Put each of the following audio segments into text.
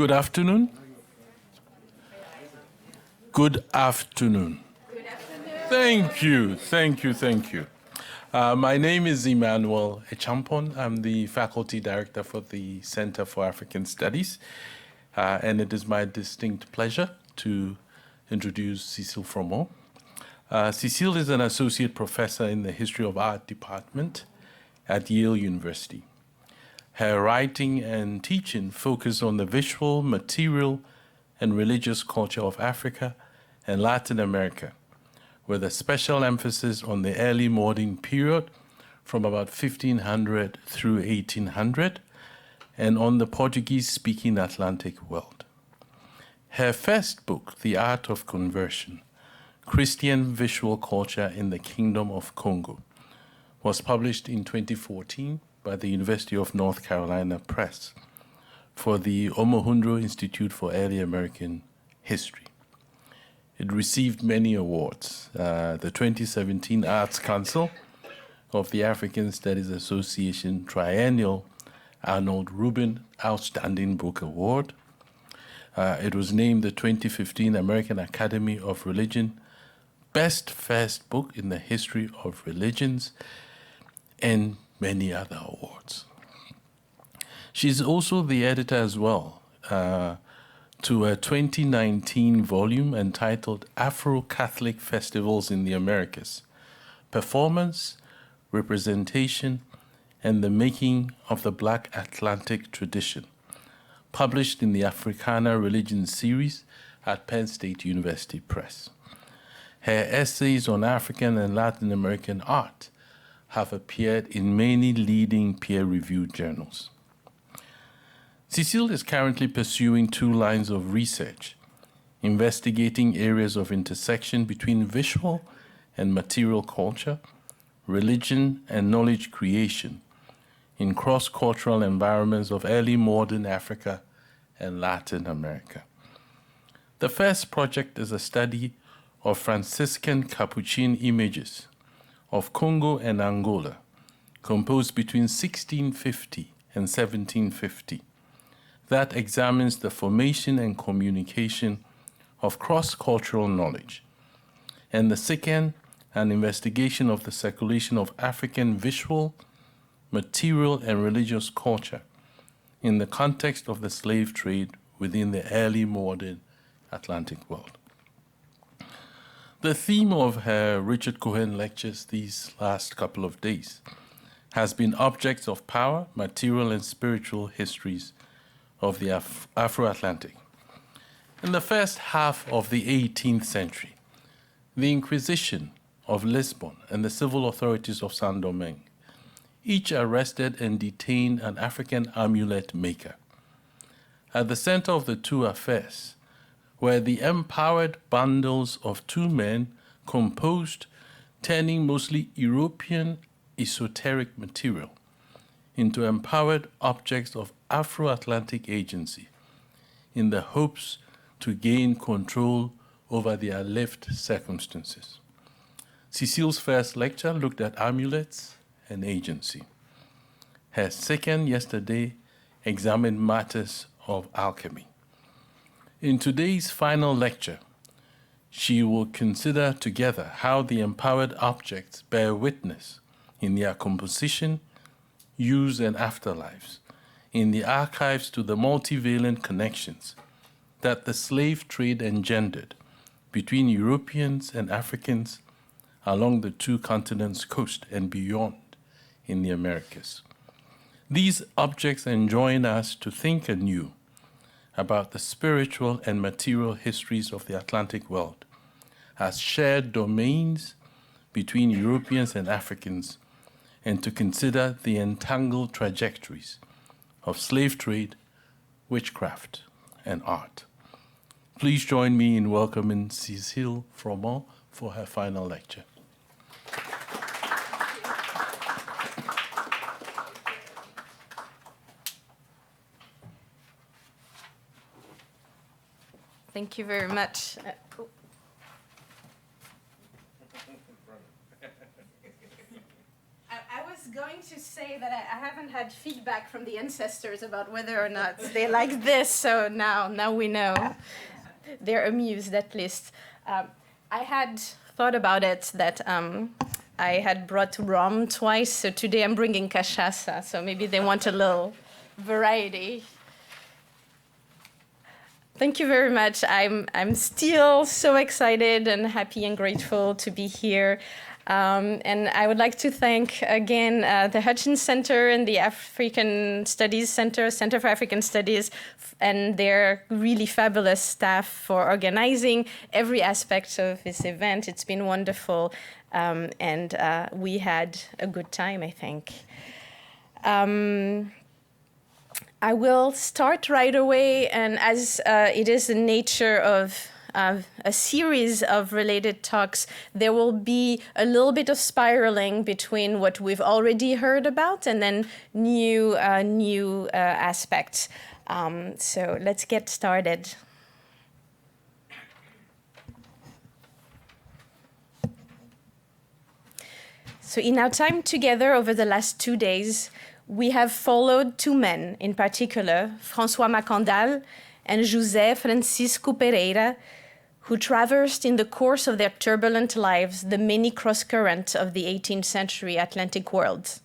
Good afternoon. Good afternoon. Good afternoon. Thank you, thank you, thank you. My name is Emmanuel Echampon. I'm the faculty director for the Center for African Studies, and it is my distinct pleasure to introduce Cécile Fromont. Cécile is an associate professor in the History of Art department at Yale University. Her writing and teaching focus on the visual, material, and religious culture of Africa and Latin America, with a special emphasis on the early modern period from about 1500 through 1800, and on the Portuguese-speaking Atlantic world. Her first book, The Art of Conversion, Christian Visual Culture in the Kingdom of Congo, was published in 2014 by the University of North Carolina Press for the Omohundro Institute for Early American History. It received many awards. The 2017 Arts Council of the African Studies Association Triennial Arnold Rubin Outstanding Book Award. It was named the 2015 American Academy of Religion Best First Book in the History of Religions, and many other awards. She's also the editor as well to a 2019 volume entitled Afro-Catholic Festivals in the Americas, Performance, Representation, and the Making of the Black Atlantic Tradition, published in the Africana Religion series at Penn State University Press. Her essays on African and Latin American art have appeared in many leading peer-reviewed journals. Cécile is currently pursuing two lines of research, investigating areas of intersection between visual and material culture, religion, and knowledge creation in cross-cultural environments of early modern Africa and Latin America. The first project is a study of Franciscan Capuchin images of Congo and Angola, composed between 1650 and 1750, that examines the formation and communication of cross-cultural knowledge. And the second, an investigation of the circulation of African visual, material, and religious culture in the context of the slave trade within the early modern Atlantic world. The theme of her Richard Cohen lectures these last couple of days has been objects of power, material, and spiritual histories of the Afro-Atlantic. In the first half of the 18th century, the Inquisition of Lisbon and the civil authorities of Saint-Domingue each arrested and detained an African amulet maker. At the center of the two affairs were the empowered bundles of two men composed, turning mostly European esoteric material into empowered objects of Afro-Atlantic agency in the hopes to gain control over their lived circumstances. Cécile's first lecture looked at amulets and agency. Her second yesterday examined matters of alchemy. In today's final lecture, she will consider together how the empowered objects bear witness in their composition, use, and afterlives, in the archives to the multivalent connections that the slave trade engendered between Europeans and Africans along the two continents' coast and beyond in the Americas. These objects enjoin us to think anew about the spiritual and material histories of the Atlantic world as shared domains between Europeans and Africans, and to consider the entangled trajectories of slave trade, witchcraft, and art. Please join me in welcoming Cécile Fromont for her final lecture. Thank you very much. I was was going to say that I haven't had feedback from the ancestors about whether or not they like this, so now we know. They're amused, at least. I had thought about it that I had brought rum twice, so today I'm bringing cachaça, so maybe they want a little variety. Thank you very much. I'm still so excited and happy and grateful to be here. And I would like to thank again the Hutchins Center and the African Studies Center for African Studies, and their really fabulous staff for organizing every aspect of this event. It's been wonderful, and we had a good time, I think. I will start right away, and as it is the nature of a series of related talks, there will be a little bit of spiraling between what we've already heard about and then new aspects. So let's get started. So in our time together over the last 2 days, we have followed two men, in particular, François Makandal and José Francisco Pereira, who traversed in the course of their turbulent lives the many cross-currents of the 18th century Atlantic world.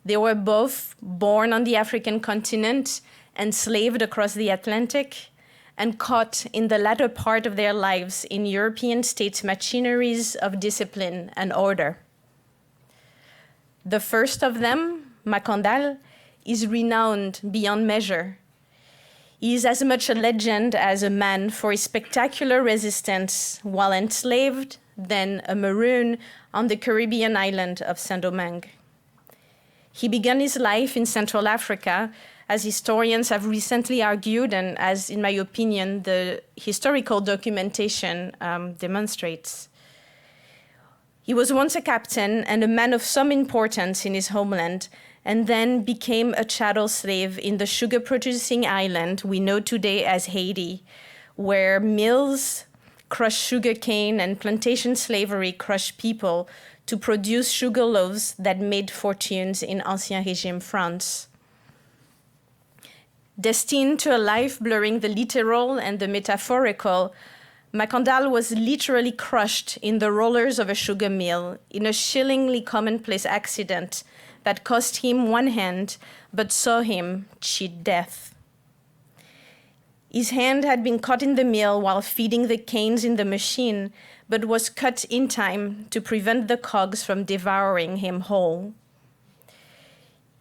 They were both born on the African continent, enslaved across the Atlantic, and caught in the latter part of their lives in European states' machineries of discipline and order. The first of them, Makandal, is renowned beyond measure. He is as much a legend as a man for his spectacular resistance while enslaved, then a maroon on the Caribbean island of Saint-Domingue. He began his life in Central Africa, as historians have recently argued, and as, in my opinion, the historical documentation demonstrates. He was once a captain and a man of some importance in his homeland, and then became a chattel slave in the sugar-producing island we know today as Haiti, where mills crushed sugarcane and plantation slavery crushed people to produce sugar loaves that made fortunes in Ancien Régime France. Destined to a life blurring the literal and the metaphorical, Makandal was literally crushed in the rollers of a sugar mill in a chillingly commonplace accident that cost him one hand, but saw him cheat death. His hand had been caught in the mill while feeding the canes in the machine, but was cut in time to prevent the cogs from devouring him whole.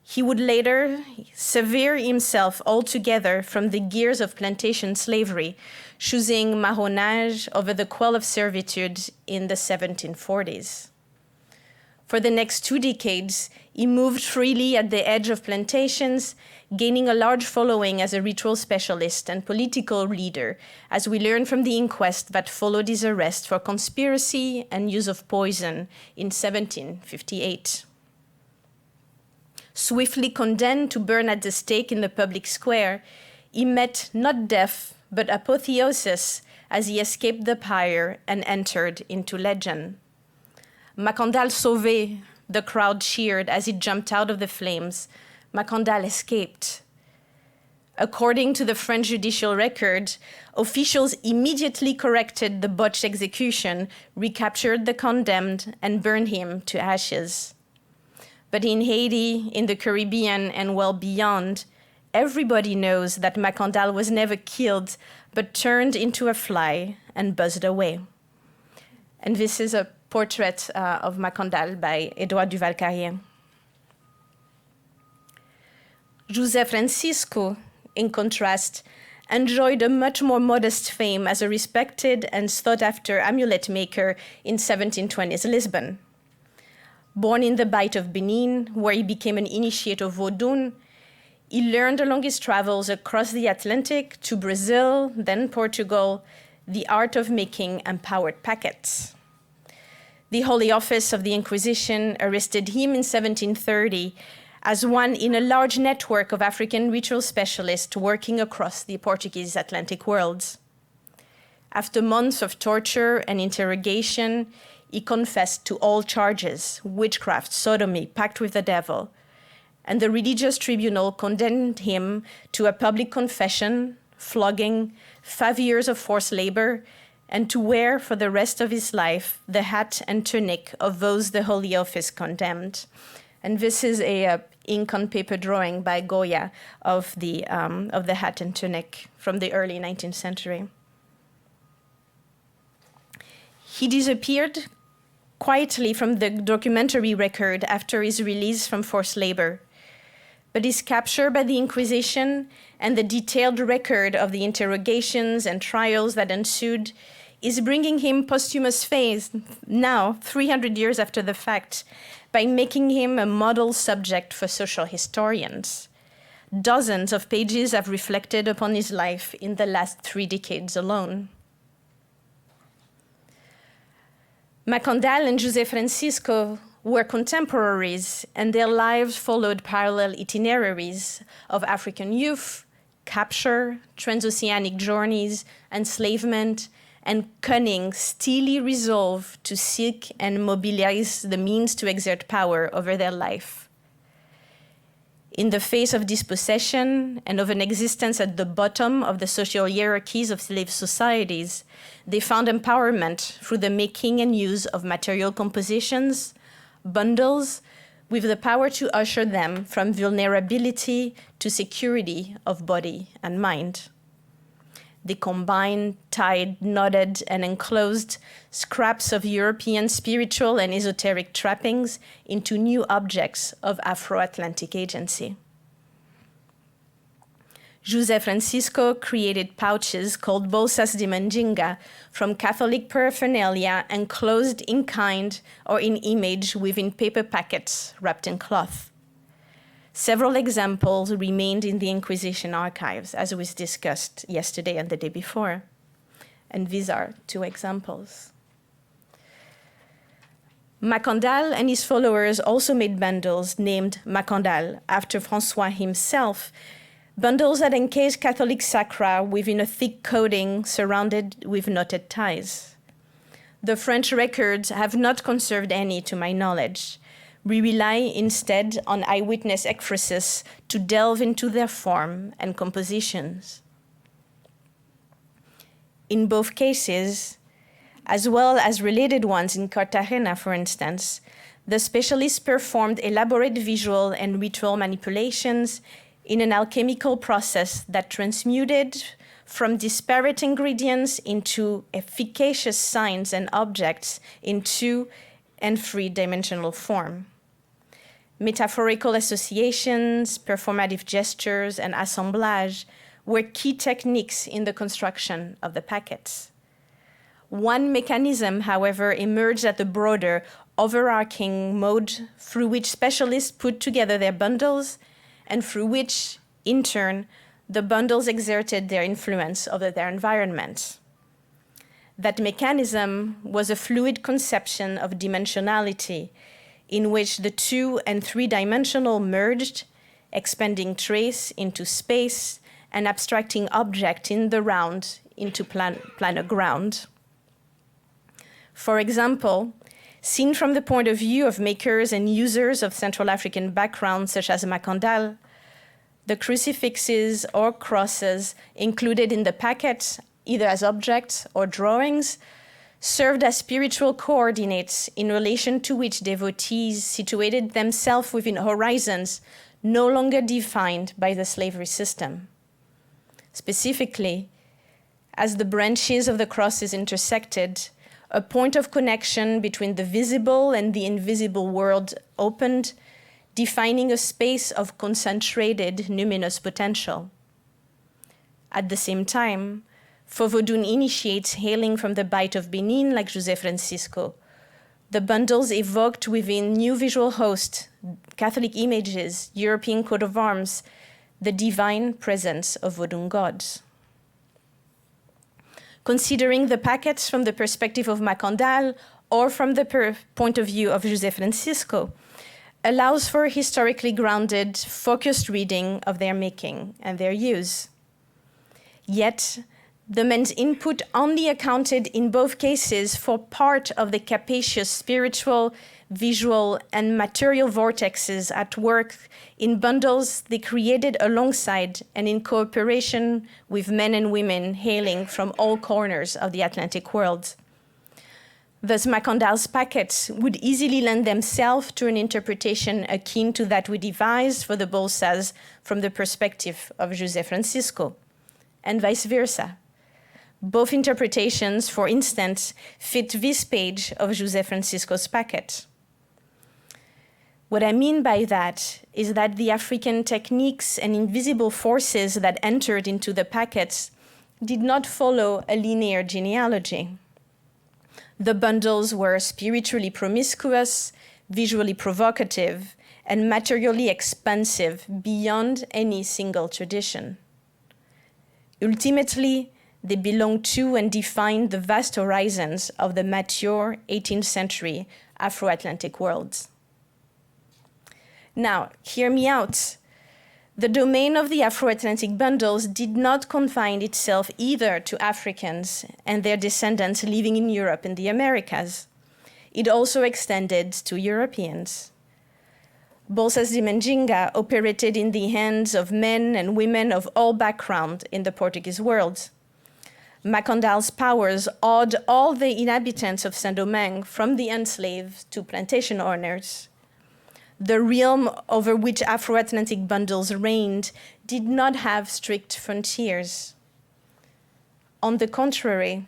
He would later sever himself altogether from the gears of plantation slavery, choosing marronnage over the quell of servitude in the 1740s. For the next 2 decades, he moved freely at the edge of plantations, gaining a large following as a ritual specialist and political leader, as we learn from the inquest that followed his arrest for conspiracy and use of poison in 1758. Swiftly condemned to burn at the stake in the public square, he met not death, but apotheosis as he escaped the pyre and entered into legend. Makandal sauvé, the crowd cheered as he jumped out of the flames. Makandal escaped. According to the French judicial record, officials immediately corrected the botched execution, recaptured the condemned, and burned him to ashes. But in Haiti, in the Caribbean, and well beyond, everybody knows that Makandal was never killed, but turned into a fly and buzzed away. And this is a portrait of Makandal by Édouard Duval-Carrier. José Francisco, in contrast, enjoyed a much more modest fame as a respected and sought-after amulet maker in 1720s Lisbon. Born in the Bight of Benin, where he became an initiate of Vodun, he learned along his travels across the Atlantic to Brazil, then Portugal, the art of making empowered packets. The Holy Office of the Inquisition arrested him in 1730 as one in a large network of African ritual specialists working across the Portuguese Atlantic world. After months of torture and interrogation, he confessed to all charges, witchcraft, sodomy, pact with the devil. And the religious tribunal condemned him to a public confession, flogging, 5 years of forced labor, and to wear for the rest of his life the hat and tunic of those the Holy Office condemned. And this is a ink on paper drawing by Goya of the hat and tunic from the early 19th century. He disappeared quietly from the documentary record after his release from forced labor. But his capture by the Inquisition and the detailed record of the interrogations and trials that ensued is bringing him posthumous fame now, 300 years after the fact, by making him a model subject for social historians. Dozens of pages have reflected upon his life in the last 3 decades alone. Makandal and José Francisco were contemporaries, and their lives followed parallel itineraries of African youth, capture, transoceanic journeys, enslavement, and cunning, steely resolve to seek and mobilize the means to exert power over their life. In the face of dispossession and of an existence at the bottom of the social hierarchies of slave societies, they found empowerment through the making and use of material compositions, bundles, with the power to usher them from vulnerability to security of body and mind. They combined, tied, knotted, and enclosed scraps of European spiritual and esoteric trappings into new objects of Afro-Atlantic agency. José Francisco created pouches called bolsas de mandinga from Catholic paraphernalia enclosed in kind or in image within paper packets wrapped in cloth. Several examples remained in the Inquisition archives, as was discussed yesterday and the day before. And these are 2 examples. Makandal and his followers also made bundles named Makandal, after François himself, bundles that encase Catholic sacra within a thick coating surrounded with knotted ties. The French records have not conserved any, to my knowledge. We rely instead on eyewitness ekphrasis to delve into their form and compositions. In both cases, as well as related ones in Cartagena, for instance, the specialists performed elaborate visual and ritual manipulations in an alchemical process that transmuted from disparate ingredients into efficacious signs and objects in 2- and 3-dimensional form. Metaphorical associations, performative gestures, and assemblage were key techniques in the construction of the packets. One mechanism, however, emerged at the broader, overarching mode through which specialists put together their bundles and through which, in turn, the bundles exerted their influence over their environment. That mechanism was a fluid conception of dimensionality in which the 2- and 3-dimensional merged, expanding trace into space and abstracting object in the round into planar ground. For example, seen from the point of view of makers and users of Central African backgrounds such as Makandal, the crucifixes or crosses included in the packet, either as objects or drawings, served as spiritual coordinates in relation to which devotees situated themselves within horizons no longer defined by the slavery system. Specifically, as the branches of the crosses intersected, a point of connection between the visible and the invisible world opened, defining a space of concentrated numinous potential. At the same time, for Vodun initiates hailing from the Bight of Benin like José Francisco, the bundles evoked within new visual host, Catholic images, European coat of arms, the divine presence of Vodun gods. Considering the packets from the perspective of Makandal or from the point of view of José Francisco allows for a historically grounded, focused reading of their making and their use. Yet, The men's input only accounted in both cases for part of the capacious spiritual, visual, and material vortexes at work in bundles they created alongside and in cooperation with men and women hailing from all corners of the Atlantic world. Thus, Makandal's packets would easily lend themselves to an interpretation akin to that we devised for the bolsas from the perspective of José Francisco, and vice versa. Both interpretations, for instance, fit this page of José Francisco's packet. What I mean by that is that the African techniques and invisible forces that entered into the packets did not follow a linear genealogy. The bundles were spiritually promiscuous, visually provocative, and materially expansive beyond any single tradition. Ultimately, they belong to and define the vast horizons of the mature 18th century Afro-Atlantic world. Now, hear me out. The domain of the Afro-Atlantic bundles did not confine itself either to Africans and their descendants living in Europe and the Americas. It also extended to Europeans. Bolsas de Mandinga operated in the hands of men and women of all backgrounds in the Portuguese world. Makandal's powers awed all the inhabitants of Saint-Domingue, from the enslaved to plantation owners. The realm over which Afro-Atlantic bundles reigned did not have strict frontiers. On the contrary,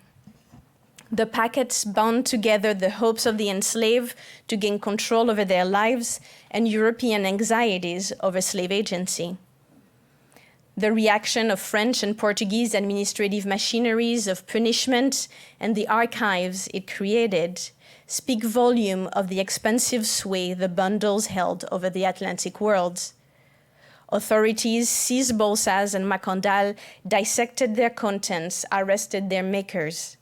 the packets bound together the hopes of the enslaved to gain control over their lives and European anxieties over slave agency. The reaction of French and Portuguese administrative machineries of punishment and the archives it created speak volume of the expansive sway the bundles held over the Atlantic world. Authorities seized bolsas and Makandal, dissected their contents, arrested their makers.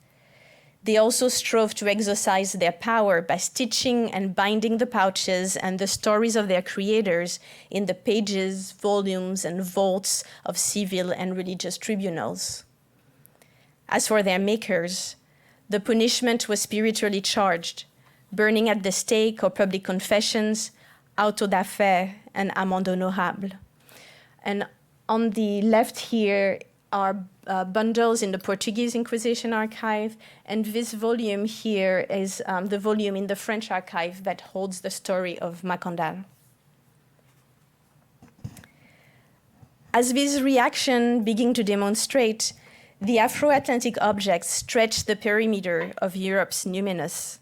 They also strove to exercise their power by stitching and binding the pouches and the stories of their creators in the pages, volumes, and vaults of civil and religious tribunals. As for their makers, the punishment was spiritually charged, burning at the stake or public confessions, auto da fé, and amende honorable. And on the left here are bundles in the Portuguese Inquisition archive, and this volume here is the volume in the French archive that holds the story of Makandal. As this reaction began to demonstrate, the Afro-Atlantic objects stretched the perimeter of Europe's numinous.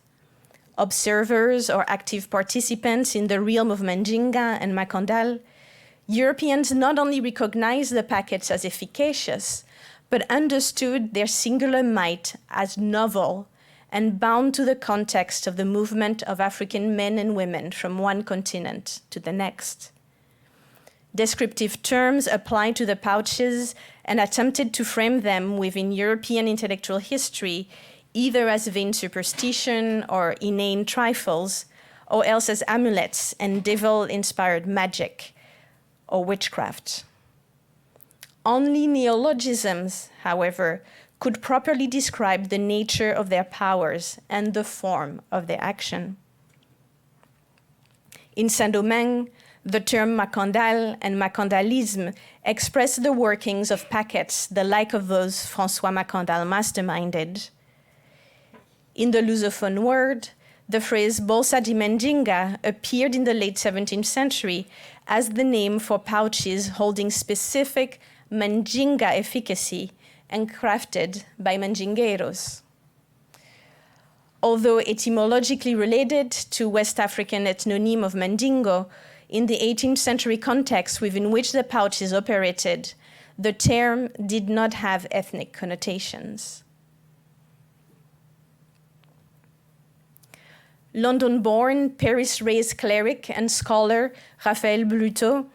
Observers or active participants in the realm of Mandinga and Makandal, Europeans not only recognized the packets as efficacious, but understood their singular might as novel and bound to the context of the movement of African men and women from one continent to the next. Descriptive terms applied to the pouches and attempted to frame them within European intellectual history, either as vain superstition or inane trifles, or else as amulets and devil-inspired magic or witchcraft. Only neologisms, however, could properly describe the nature of their powers and the form of their action. In Saint-Domingue, the term Makandal and Makandalisme express the workings of packets the like of those François Makandal masterminded. In the Lusophone world, the phrase Bolsa de Mandinga appeared in the late 17th century as the name for pouches holding specific Mandinga efficacy and crafted by Mandingueiros. Although etymologically related to West African ethnonym of Mandingo, in the 18th century context within which the pouches operated, the term did not have ethnic connotations. London-born, Paris-raised cleric and scholar Raphael Bluto,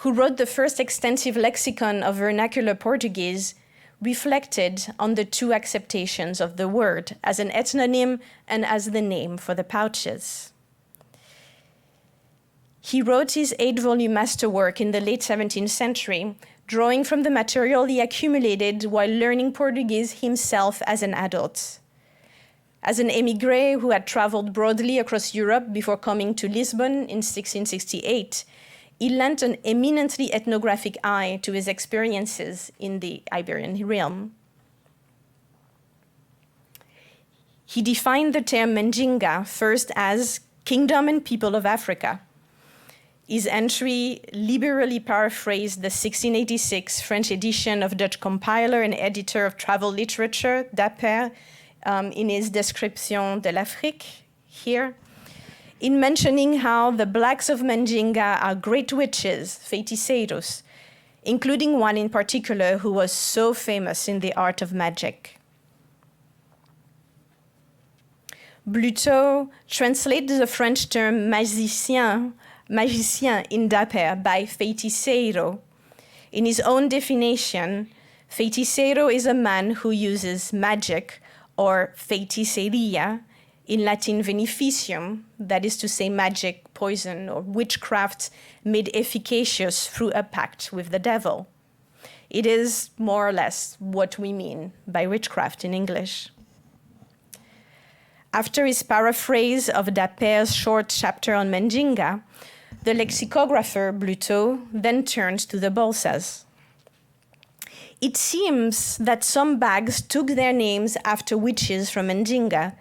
who wrote the first extensive lexicon of vernacular Portuguese, reflected on the two acceptations of the word as an ethnonym and as the name for the pouches. He wrote his 8-volume masterwork in the late 17th century, drawing from the material he accumulated while learning Portuguese himself as an adult. As an émigré who had traveled broadly across Europe before coming to Lisbon in 1668, he lent an eminently ethnographic eye to his experiences in the Iberian realm. He defined the term Mandinga first as kingdom and people of Africa. His entry liberally paraphrased the 1686 French edition of Dutch compiler and editor of travel literature, Dapper, in his Description de l'Afrique here, in mentioning how the blacks of Mandinga are great witches, feiticeiros, including one in particular who was so famous in the art of magic. Bluteau translated the French term magicien in Dapper by feiticeiro. In his own definition, feiticeiro is a man who uses magic, or feiticeria, in Latin beneficium, that is to say magic, poison, or witchcraft made efficacious through a pact with the devil. It is more or less what we mean by witchcraft in English. After his paraphrase of Dapper's short chapter on Mandinga, the lexicographer Bluteau then turns to the bolsas. It seems that some bags took their names after witches from Mandinga.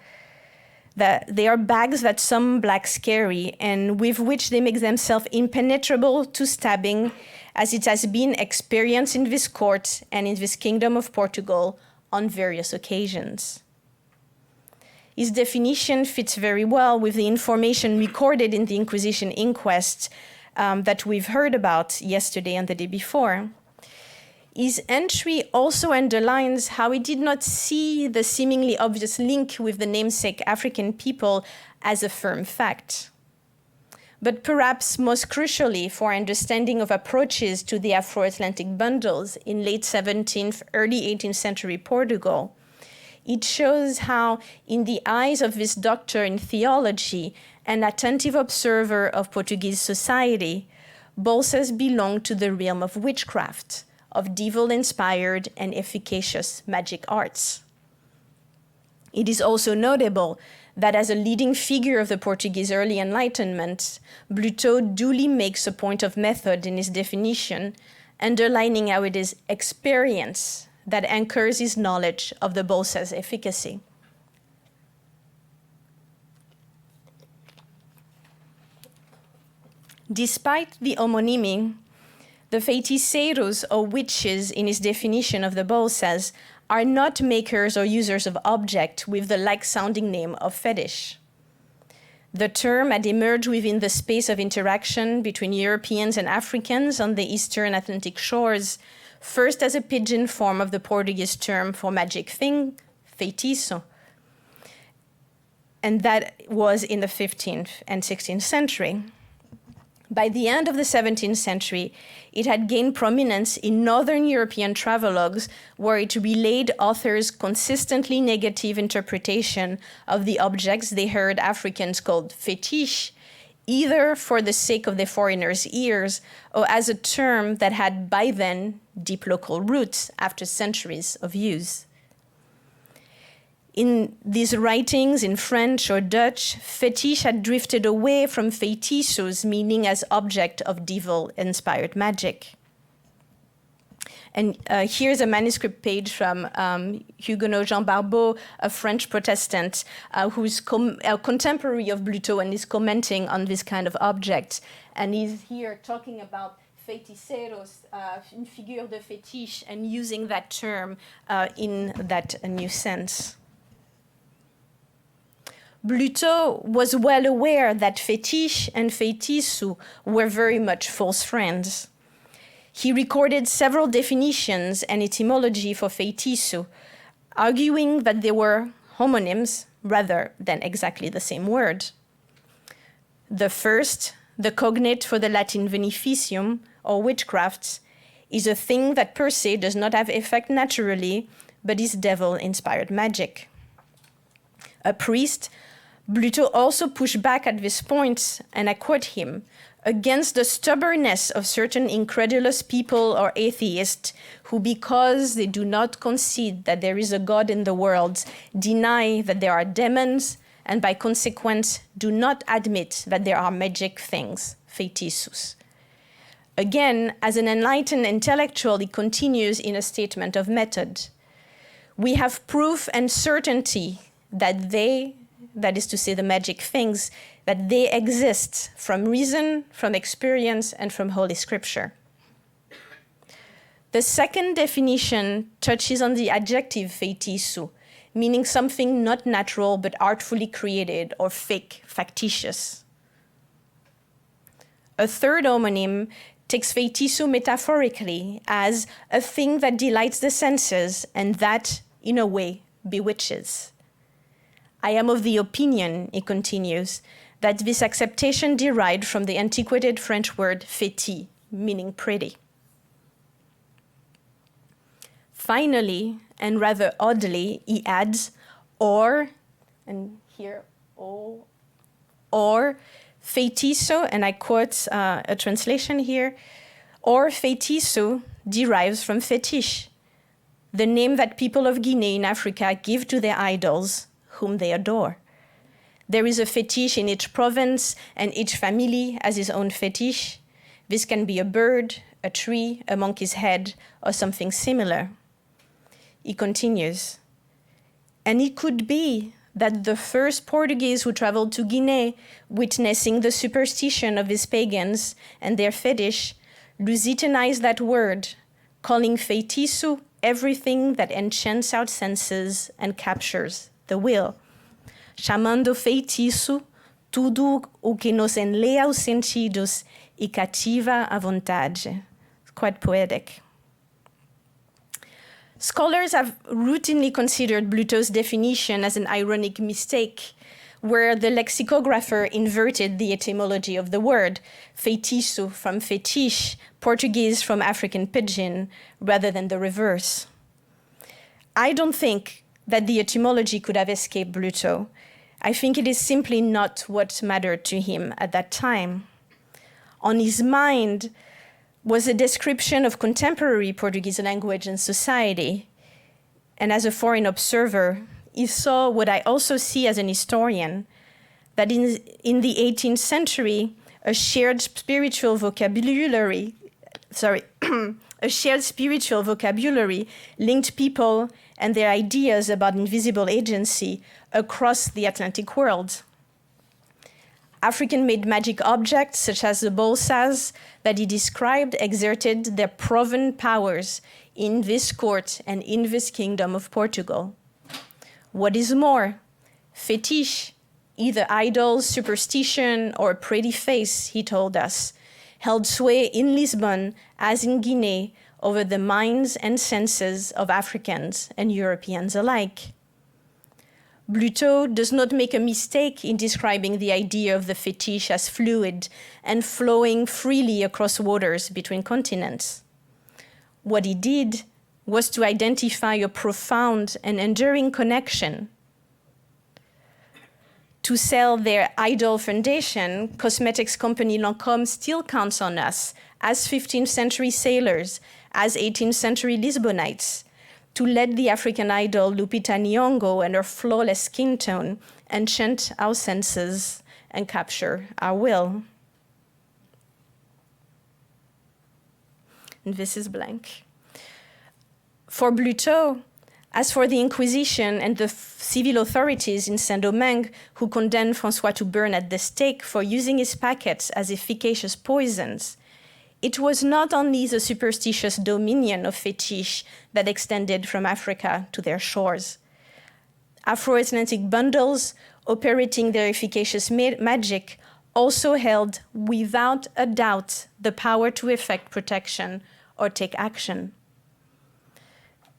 They are bags that some blacks carry and with which they make themselves impenetrable to stabbing, as it has been experienced in this court and in this kingdom of Portugal on various occasions. His definition fits very well with the information recorded in the Inquisition inquest that we've heard about yesterday and the day before. His entry also underlines how he did not see the seemingly obvious link with the namesake African people as a firm fact. But perhaps most crucially for understanding of approaches to the Afro-Atlantic bundles in late 17th, early 18th century Portugal, it shows how, in the eyes of this doctor in theology and attentive observer of Portuguese society, bolsas belonged to the realm of witchcraft, of devil-inspired and efficacious magic arts. It is also notable that as a leading figure of the Portuguese early Enlightenment, Bluteau duly makes a point of method in his definition, underlining how it is experience that anchors his knowledge of the bolsa's efficacy. Despite the homonymy, the feiticeiros, or witches, in his definition of the bolsas, are not makers or users of object with the like-sounding name of fetish. The term had emerged within the space of interaction between Europeans and Africans on the eastern Atlantic shores, first as a pidgin form of the Portuguese term for magic thing, feitiço, and that was in the 15th and 16th century. By the end of the 17th century, it had gained prominence in Northern European travelogues where it relayed authors' consistently negative interpretation of the objects they heard Africans called fetish, either for the sake of the foreigners' ears or as a term that had by then deep local roots after centuries of use. In these writings in French or Dutch, fetish had drifted away from feitiços, meaning as object of devil-inspired magic. And here's a manuscript page from Huguenot Jean Barbeau, a French Protestant who's a contemporary of Bluteau and is commenting on this kind of object. And he's here talking about feiticeros, une figure de fétiche, and using that term in that new sense. Bluteau was well aware that fetish and feitiço were very much false friends. He recorded several definitions and etymology for feitiço, arguing that they were homonyms rather than exactly the same word. The first, the cognate for the Latin beneficium, or witchcraft, is a thing that per se does not have effect naturally, but is devil-inspired magic. A priest, Bluteau also pushed back at this point, and I quote him, against the stubbornness of certain incredulous people or atheists who, because they do not concede that there is a God in the world, deny that there are demons, and by consequence do not admit that there are magic things, fetissus. Again, as an enlightened intellectual, he continues in a statement of method. We have proof and certainty that they, that is to say the magic things, that they exist from reason, from experience, and from Holy Scripture. The second definition touches on the adjective fetissu, meaning something not natural but artfully created or fake, factitious. A third homonym takes fetissu metaphorically as a thing that delights the senses and that, in a way, bewitches. I am of the opinion, he continues, that this acceptation derived from the antiquated French word fétis, meaning pretty. Finally, and rather oddly, he adds, or, and here, or fetisso, and I quote a translation here, or fetisso derives from fetish, the name that people of Guinea in Africa give to their idols, whom they adore. There is a fetish in each province, and each family has its own fetish. This can be a bird, a tree, a monkey's head, or something similar. He continues, and it could be that the first Portuguese who traveled to Guinea, witnessing the superstition of these pagans and their fetish, Lusitanized that word, calling feitiço everything that enchants our senses and captures the will. Chamando feitiço tudo o que nos enleia os sentidos e cativa a vontade. It's quite poetic. Scholars have routinely considered Bluteau's definition as an ironic mistake, where the lexicographer inverted the etymology of the word, feitiço from fetiche, Portuguese from African pidgin, rather than the reverse. I don't think that the etymology could have escaped Bluteau. I think it is simply not what mattered to him at that time. On his mind was a description of contemporary Portuguese language and society. And as a foreign observer, he saw what I also see as an historian, that in the 18th century, a shared spiritual vocabulary linked people and their ideas about invisible agency across the Atlantic world. African-made magic objects, such as the bolsas that he described, exerted their proven powers in this court and in this kingdom of Portugal. What is more, fetish, either idols, superstition, or a pretty face, he told us, held sway in Lisbon as in Guinea over the minds and senses of Africans and Europeans alike. Bluteau does not make a mistake in describing the idea of the fetish as fluid and flowing freely across waters between continents. What he did was to identify a profound and enduring connection. To sell their idol foundation, cosmetics company Lancôme still counts on us as 15th century sailors, as 18th century Lisbonites, to let the African idol Lupita Nyong'o and her flawless skin tone enchant our senses and capture our will. And this is blank. For Bluteau, as for the Inquisition and the civil authorities in Saint-Domingue who condemned François to burn at the stake for using his packets as efficacious poisons, it was not only the superstitious dominion of fetish that extended from Africa to their shores. Afro-Atlantic bundles operating their efficacious magic also held, without a doubt, the power to effect protection or take action.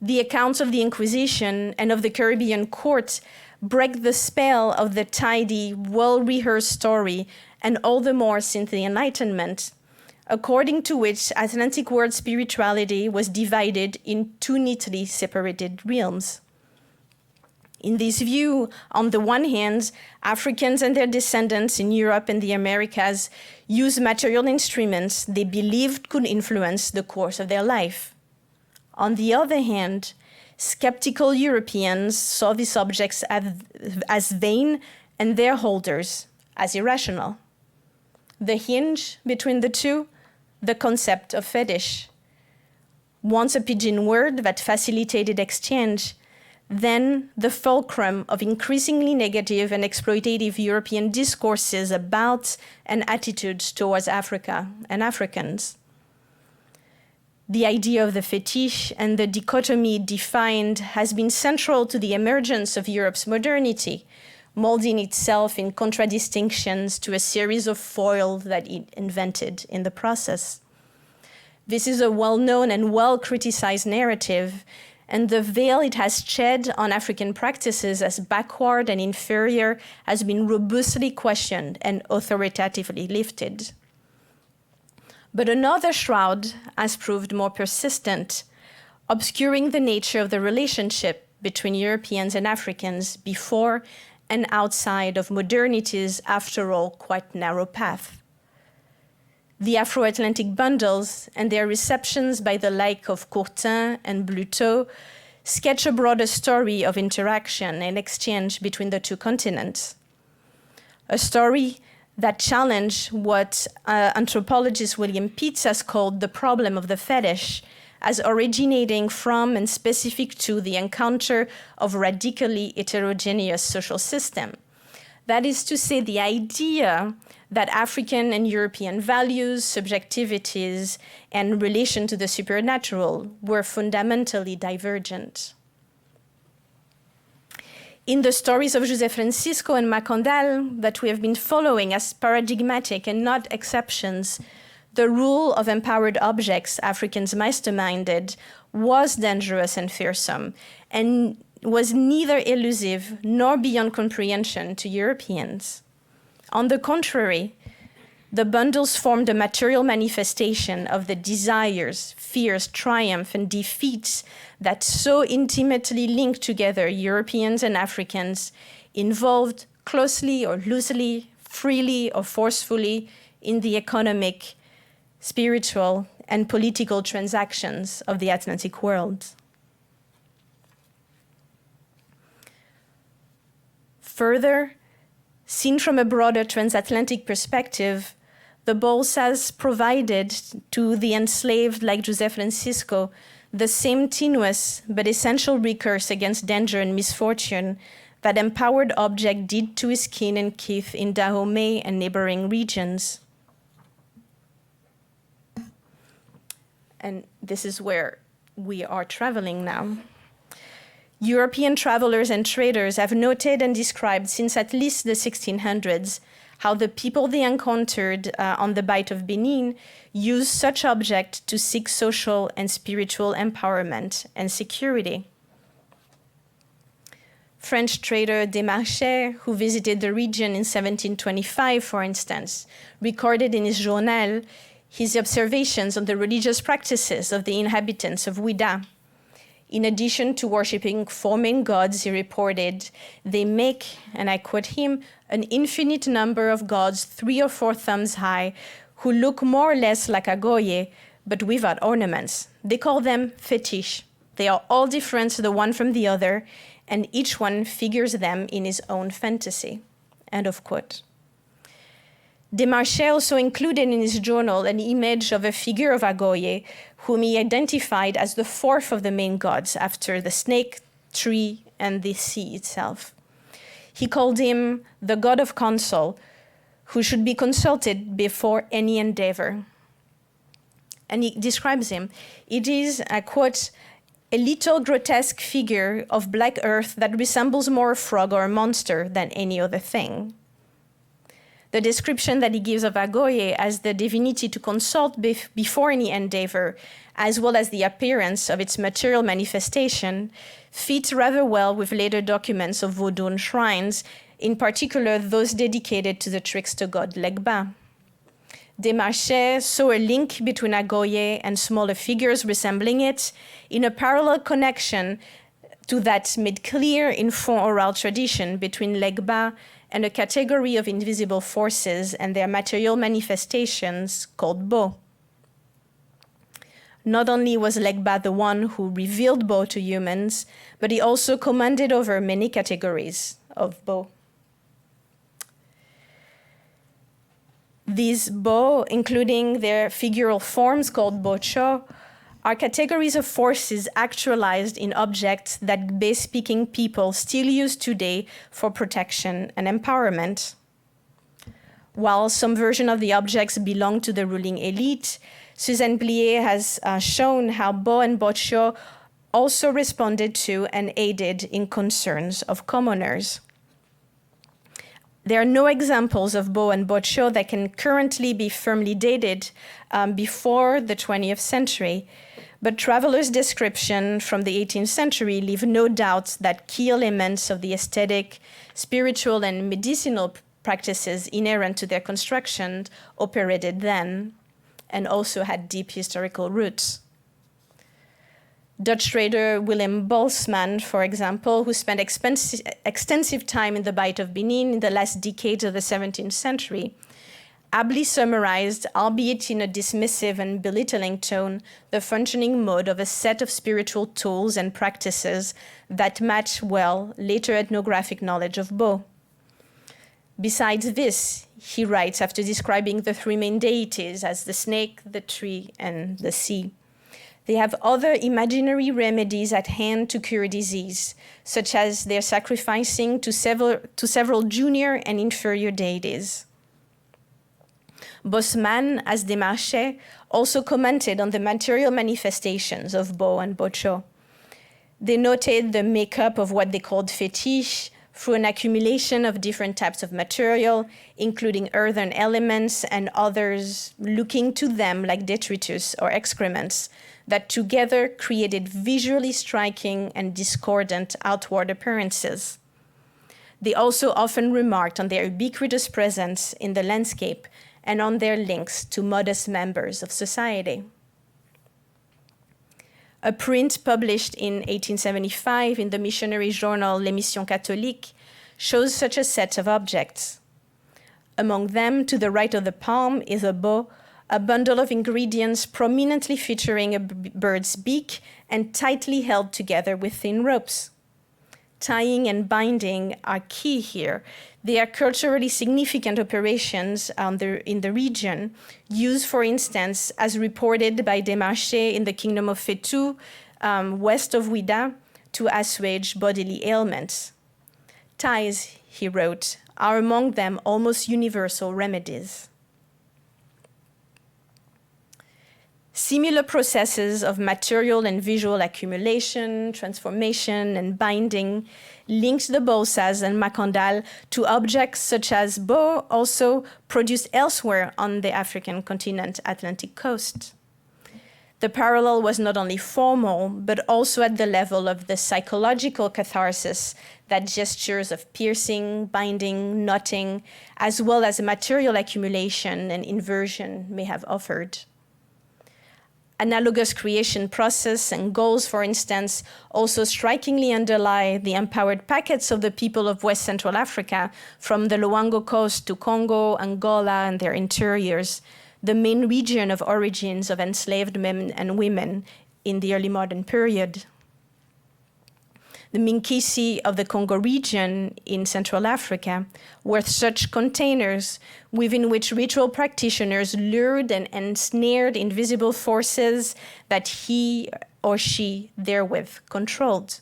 The accounts of the Inquisition and of the Caribbean court break the spell of the tidy, well-rehearsed story, and all the more since the Enlightenment, according to which Atlantic world spirituality was divided in two neatly separated realms. In this view, on the one hand, Africans and their descendants in Europe and the Americas used material instruments they believed could influence the course of their life. On the other hand, skeptical Europeans saw these objects as vain and their holders as irrational. The hinge between the two, the concept of fetish. Once a pidgin word that facilitated exchange, then the fulcrum of increasingly negative and exploitative European discourses about and attitudes towards Africa and Africans. The idea of the fetish and the dichotomy it defined has been central to the emergence of Europe's modernity, molding itself in contradistinctions to a series of foils that it invented in the process. This is a well-known and well-criticized narrative, and the veil it has shed on African practices as backward and inferior has been robustly questioned and authoritatively lifted. But another shroud has proved more persistent, obscuring the nature of the relationship between Europeans and Africans before and outside of modernity's, after all, quite narrow path. The Afro-Atlantic bundles and their receptions by the like of Courtin and Bluteau sketch a broader story of interaction and exchange between the two continents. A story that challenged what anthropologist William Pitts has called the problem of the fetish, as originating from and specific to the encounter of radically heterogeneous social system. That is to say, the idea that African and European values, subjectivities, and relation to the supernatural were fundamentally divergent. In the stories of José Francisco and Makandal that we have been following as paradigmatic and not exceptions, the rule of empowered objects Africans masterminded was dangerous and fearsome, and was neither elusive nor beyond comprehension to Europeans. On the contrary, the bundles formed a material manifestation of the desires, fears, triumph, and defeats that so intimately linked together Europeans and Africans, involved closely or loosely, freely or forcefully in the economic, spiritual, and political transactions of the Atlantic world. Further, seen from a broader transatlantic perspective, the Bolsas provided to the enslaved like José Francisco the same tenuous but essential recourse against danger and misfortune that empowered object did to his kin and kith in Dahomey and neighboring regions. And this is where we are traveling now. European travelers and traders have noted and described since at least the 1600s how the people they encountered on the Bight of Benin used such objects to seek social and spiritual empowerment and security. French trader Desmarchais, who visited the region in 1725, for instance, recorded in his journal his observations on the religious practices of the inhabitants of Ouida. In addition to worshipping four main gods, he reported, they make, and I quote him, an infinite number of gods 3 or 4 thumbs high, who look more or less like agoye, but without ornaments. They call them fetish. They are all different, the one from the other, and each one figures them in his own fantasy. End of quote. Desmarchais also included in his journal an image of a figure of Agoye, whom he identified as the 4th of the main gods, after the snake, tree, and the sea itself. He called him the god of counsel, who should be consulted before any endeavor. And he describes him. It is, I quote, a little grotesque figure of black earth that resembles more a frog or a monster than any other thing. The description that he gives of Agoye as the divinity to consult before any endeavor, as well as the appearance of its material manifestation, fits rather well with later documents of Vodun shrines, in particular those dedicated to the trickster god Legba. Desmarchais saw a link between Agoye and smaller figures resembling it in a parallel connection to that made clear in fond oral tradition between Legba and a category of invisible forces and their material manifestations called Bo. Not only was Legba the one who revealed Bo to humans, but he also commanded over many categories of Bo. These Bo, including their figural forms called Bocho, are categories of forces actualized in objects that Bay-speaking people still use today for protection and empowerment. While some version of the objects belong to the ruling elite, Suzanne Blier has shown how Bo and Bocho also responded to and aided in concerns of commoners. There are no examples of Bo and Bocho that can currently be firmly dated before the 20th century, but travelers' description from the 18th century leave no doubt that key elements of the aesthetic, spiritual, and medicinal practices inherent to their construction operated then, and also had deep historical roots. Dutch trader Willem Boltzmann, for example, who spent extensive time in the Bight of Benin in the last decades of the 17th century, ably summarized, albeit in a dismissive and belittling tone, the functioning mode of a set of spiritual tools and practices that match well later ethnographic knowledge of Bo. Besides this, he writes after describing the three main deities as the snake, the tree, and the sea. They have other imaginary remedies at hand to cure disease, such as their sacrificing to several junior and inferior deities. Bosman, as Desmarchais, also commented on the material manifestations of Bo and Bocho. They noted the makeup of what they called fetish, through an accumulation of different types of material, including earthen elements and others looking to them like detritus or excrements, that together created visually striking and discordant outward appearances. They also often remarked on their ubiquitous presence in the landscape and on their links to modest members of society. A print published in 1875 in the missionary journal L'Émission Catholique shows such a set of objects. Among them, to the right of the palm, is a Bo, a bundle of ingredients prominently featuring a bird's beak and tightly held together with thin ropes. Tying and binding are key here. They are culturally significant operations in the region, used, for instance, as reported by Desmarchais in the Kingdom of Fétou, west of Ouida, to assuage bodily ailments. Ties, he wrote, are among them almost universal remedies. Similar processes of material and visual accumulation, transformation, and binding linked the Bolsas and Makandal to objects such as Bo, also produced elsewhere on the African continent Atlantic coast. The parallel was not only formal, but also at the level of the psychological catharsis that gestures of piercing, binding, knotting, as well as material accumulation and inversion may have offered. Analogous creation process and goals, for instance, also strikingly underlie the empowered packets of the people of West Central Africa, from the Luango coast to Congo, Angola, and their interiors, the main region of origins of enslaved men and women in the early modern period. The Minkisi of the Congo region in Central Africa were such containers within which ritual practitioners lured and ensnared invisible forces that he or she therewith controlled.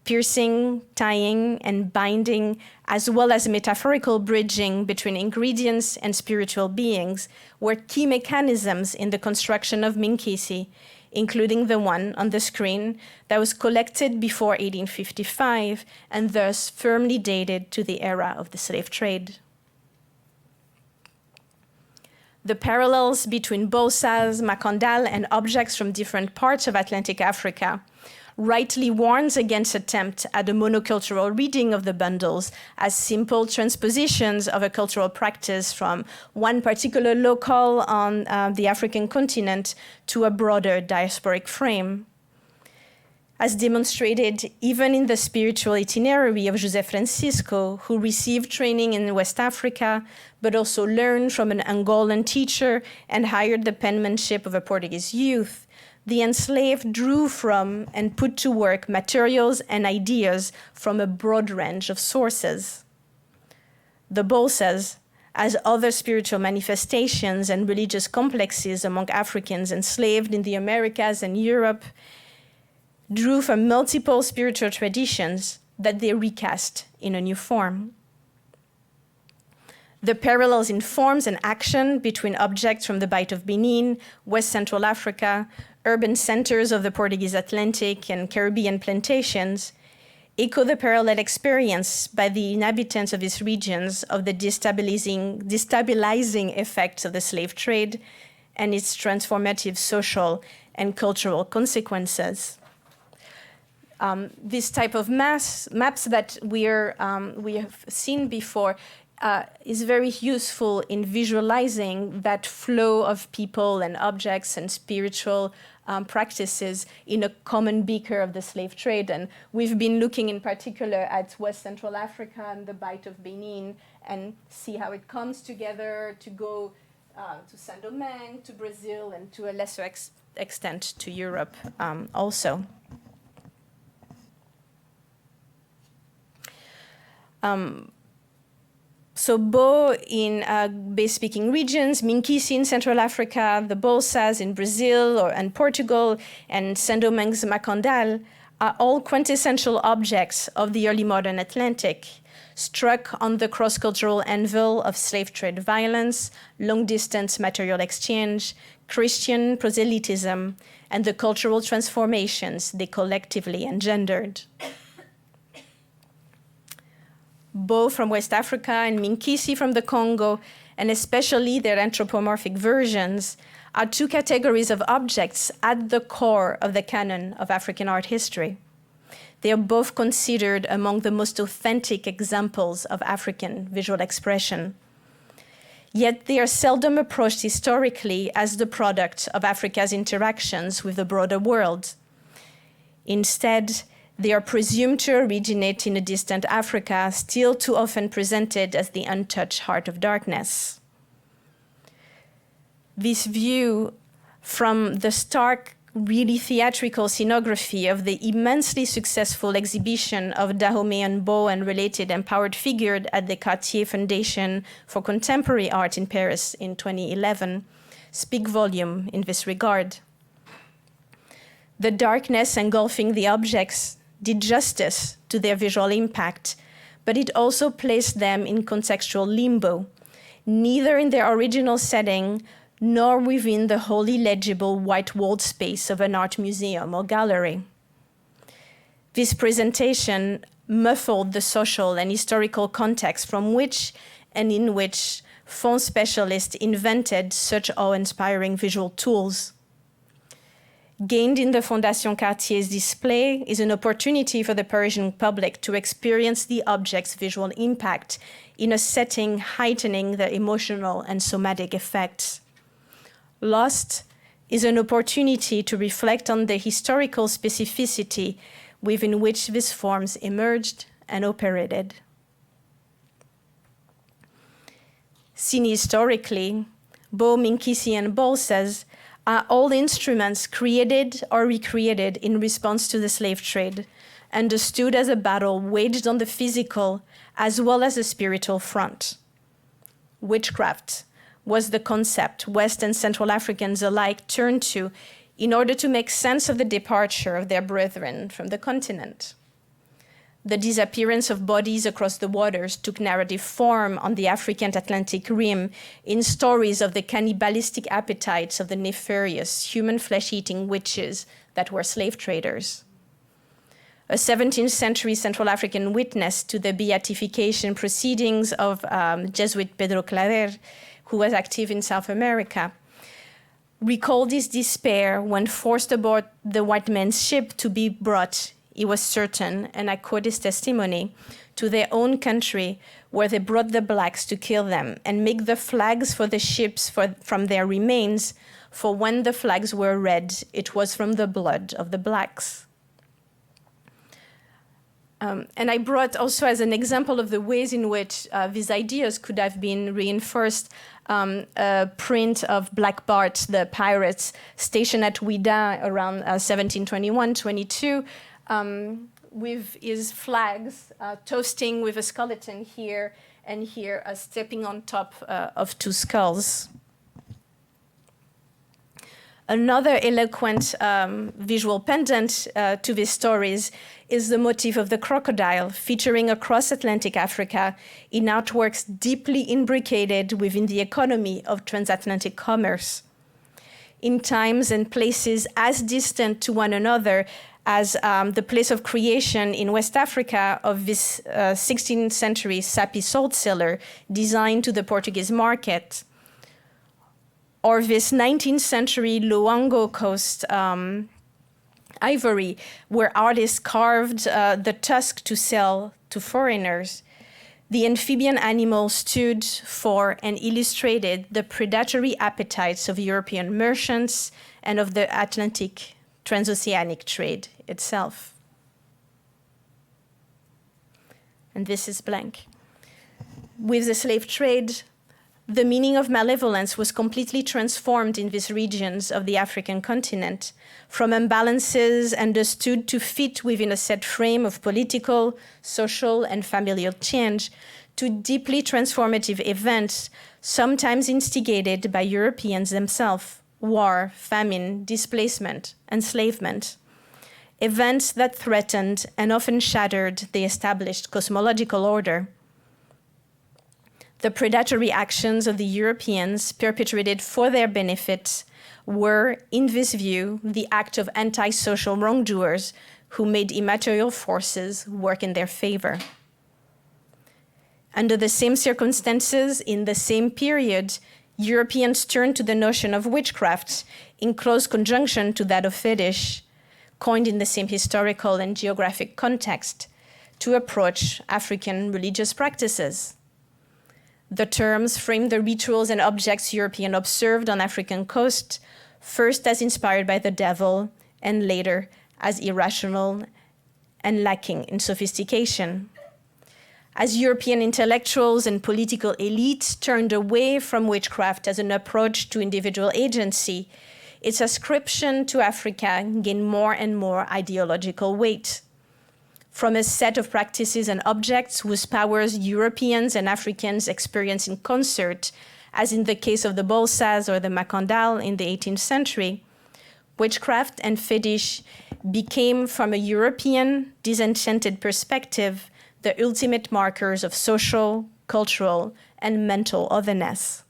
Piercing, tying, and binding, as well as metaphorical bridging between ingredients and spiritual beings, were key mechanisms in the construction of Minkisi, including the one on the screen that was collected before 1855 and thus firmly dated to the era of the slave trade. The parallels between Bolsas, Makandal, and objects from different parts of Atlantic Africa rightly warns against attempt at a monocultural reading of the bundles as simple transpositions of a cultural practice from one particular locale on the African continent to a broader diasporic frame. as demonstrated even in the spiritual itinerary of José Francisco, who received training in West Africa, but also learned from an Angolan teacher and hired the penmanship of a Portuguese youth. The enslaved drew from and put to work materials and ideas from a broad range of sources. The bolsas, as other spiritual manifestations and religious complexes among Africans enslaved in the Americas and Europe, drew from multiple spiritual traditions that they recast in a new form. The parallels in forms and action between objects from the Bight of Benin, West Central Africa, urban centers of the Portuguese Atlantic and Caribbean plantations echo the parallel experience by the inhabitants of these regions of the destabilizing effects of the slave trade and its transformative social and cultural consequences. This type of maps that we have seen before is very useful in visualizing that flow of people and objects and spiritual practices in a common beaker of the slave trade. And we've been looking in particular at West Central Africa and the Bight of Benin and see how it comes together to go to Saint-Domingue, to Brazil, and to a lesser extent to Europe also. So Bo in Bay-speaking regions, Minkisi in Central Africa, the Bolsas in Brazil and Portugal, and Saint-Domingue's Makandal are all quintessential objects of the early modern Atlantic, struck on the cross-cultural anvil of slave trade violence, long-distance material exchange, Christian proselytism, and the cultural transformations they collectively engendered. Bo from West Africa and Minkisi from the Congo, and especially their anthropomorphic versions, are two categories of objects at the core of the canon of African art history. They are both considered among the most authentic examples of African visual expression. Yet they are seldom approached historically as the product of Africa's interactions with the broader world. Instead, they are presumed to originate in a distant Africa, still too often presented as the untouched heart of darkness. This view from the stark, really theatrical scenography of the immensely successful exhibition of Dahomey and Bo and related empowered figures at the Cartier Foundation for Contemporary Art in Paris in 2011 speak volume in this regard. The darkness engulfing the objects did justice to their visual impact, but it also placed them in contextual limbo, neither in their original setting nor within the wholly legible white-walled space of an art museum or gallery. This presentation muffled the social and historical context from which and in which font specialists invented such awe-inspiring visual tools. Gained in the Fondation Cartier's display is an opportunity for the Parisian public to experience the object's visual impact in a setting heightening the emotional and somatic effects. Lost is an opportunity to reflect on the historical specificity within which these forms emerged and operated. Seen historically, Bo, Minkisi, and Bolsas are all instruments created or recreated in response to the slave trade, understood as a battle waged on the physical as well as the spiritual front. Witchcraft was the concept West and Central Africans alike turned to in order to make sense of the departure of their brethren from the continent. The disappearance of bodies across the waters took narrative form on the African Atlantic rim in stories of the cannibalistic appetites of the nefarious human flesh-eating witches that were slave traders. A 17th century Central African witness to the beatification proceedings of Jesuit Pedro Claver, who was active in South America, recalled his despair when forced aboard the white man's ship to be brought, he was certain, and I quote his testimony, to their own country where they brought the blacks to kill them and make the flags for the ships from their remains, for when the flags were red, it was from the blood of the blacks. And I brought also as an example of the ways in which these ideas could have been reinforced a print of Black Bart, the pirate stationed at Ouidah around 1721-22, with his flags toasting with a skeleton here and here stepping on top of two skulls. Another eloquent visual pendant to these stories is the motif of the crocodile, featuring across Atlantic Africa in artworks deeply imbricated within the economy of transatlantic commerce. In times and places as distant to one another as the place of creation in West Africa of this 16th century Sapi salt cellar designed to the Portuguese market, or this 19th century Luango Coast ivory, where artists carved the tusk to sell to foreigners. The amphibian animal stood for and illustrated the predatory appetites of European merchants and of the Atlantic transoceanic trade itself. And this is blank. With the slave trade, the meaning of malevolence was completely transformed in these regions of the African continent, from imbalances understood to fit within a set frame of political, social, and familial change, to deeply transformative events, sometimes instigated by Europeans themselves: war, famine, displacement, enslavement. Events that threatened and often shattered the established cosmological order. The predatory actions of the Europeans perpetrated for their benefit were, in this view, the act of anti-social wrongdoers who made immaterial forces work in their favor. Under the same circumstances, in the same period, Europeans turned to the notion of witchcraft in close conjunction to that of fetish, coined in the same historical and geographic context, to approach African religious practices. The terms frame the rituals and objects Europeans observed on African coast, first as inspired by the devil, and later as irrational and lacking in sophistication. As European intellectuals and political elites turned away from witchcraft as an approach to individual agency, its ascription to Africa gained more and more ideological weight. From a set of practices and objects whose powers Europeans and Africans experience in concert, as in the case of the Bolsas or the Makandal in the 18th century, witchcraft and fetish became, from a European disenchanted perspective, the ultimate markers of social, cultural, and mental otherness.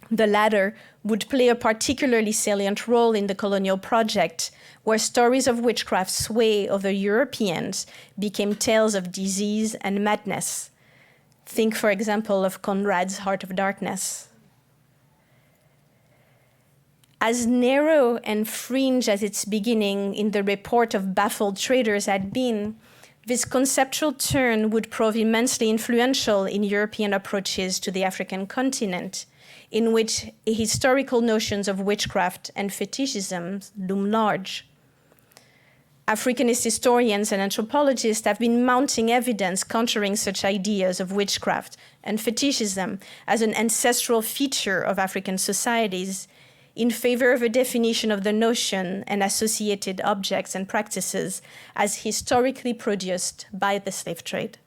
The latter would play a particularly salient role in the colonial project, where stories of witchcraft sway over Europeans became tales of disease and madness. Think, for example, of Conrad's Heart of Darkness. As narrow and fringe as its beginning in the report of baffled traders had been, this conceptual turn would prove immensely influential in European approaches to the African continent, in which historical notions of witchcraft and fetishism loom large. Africanist historians and anthropologists have been mounting evidence countering such ideas of witchcraft and fetishism as an ancestral feature of African societies, in favor of a definition of the notion and associated objects and practices as historically produced by the slave trade.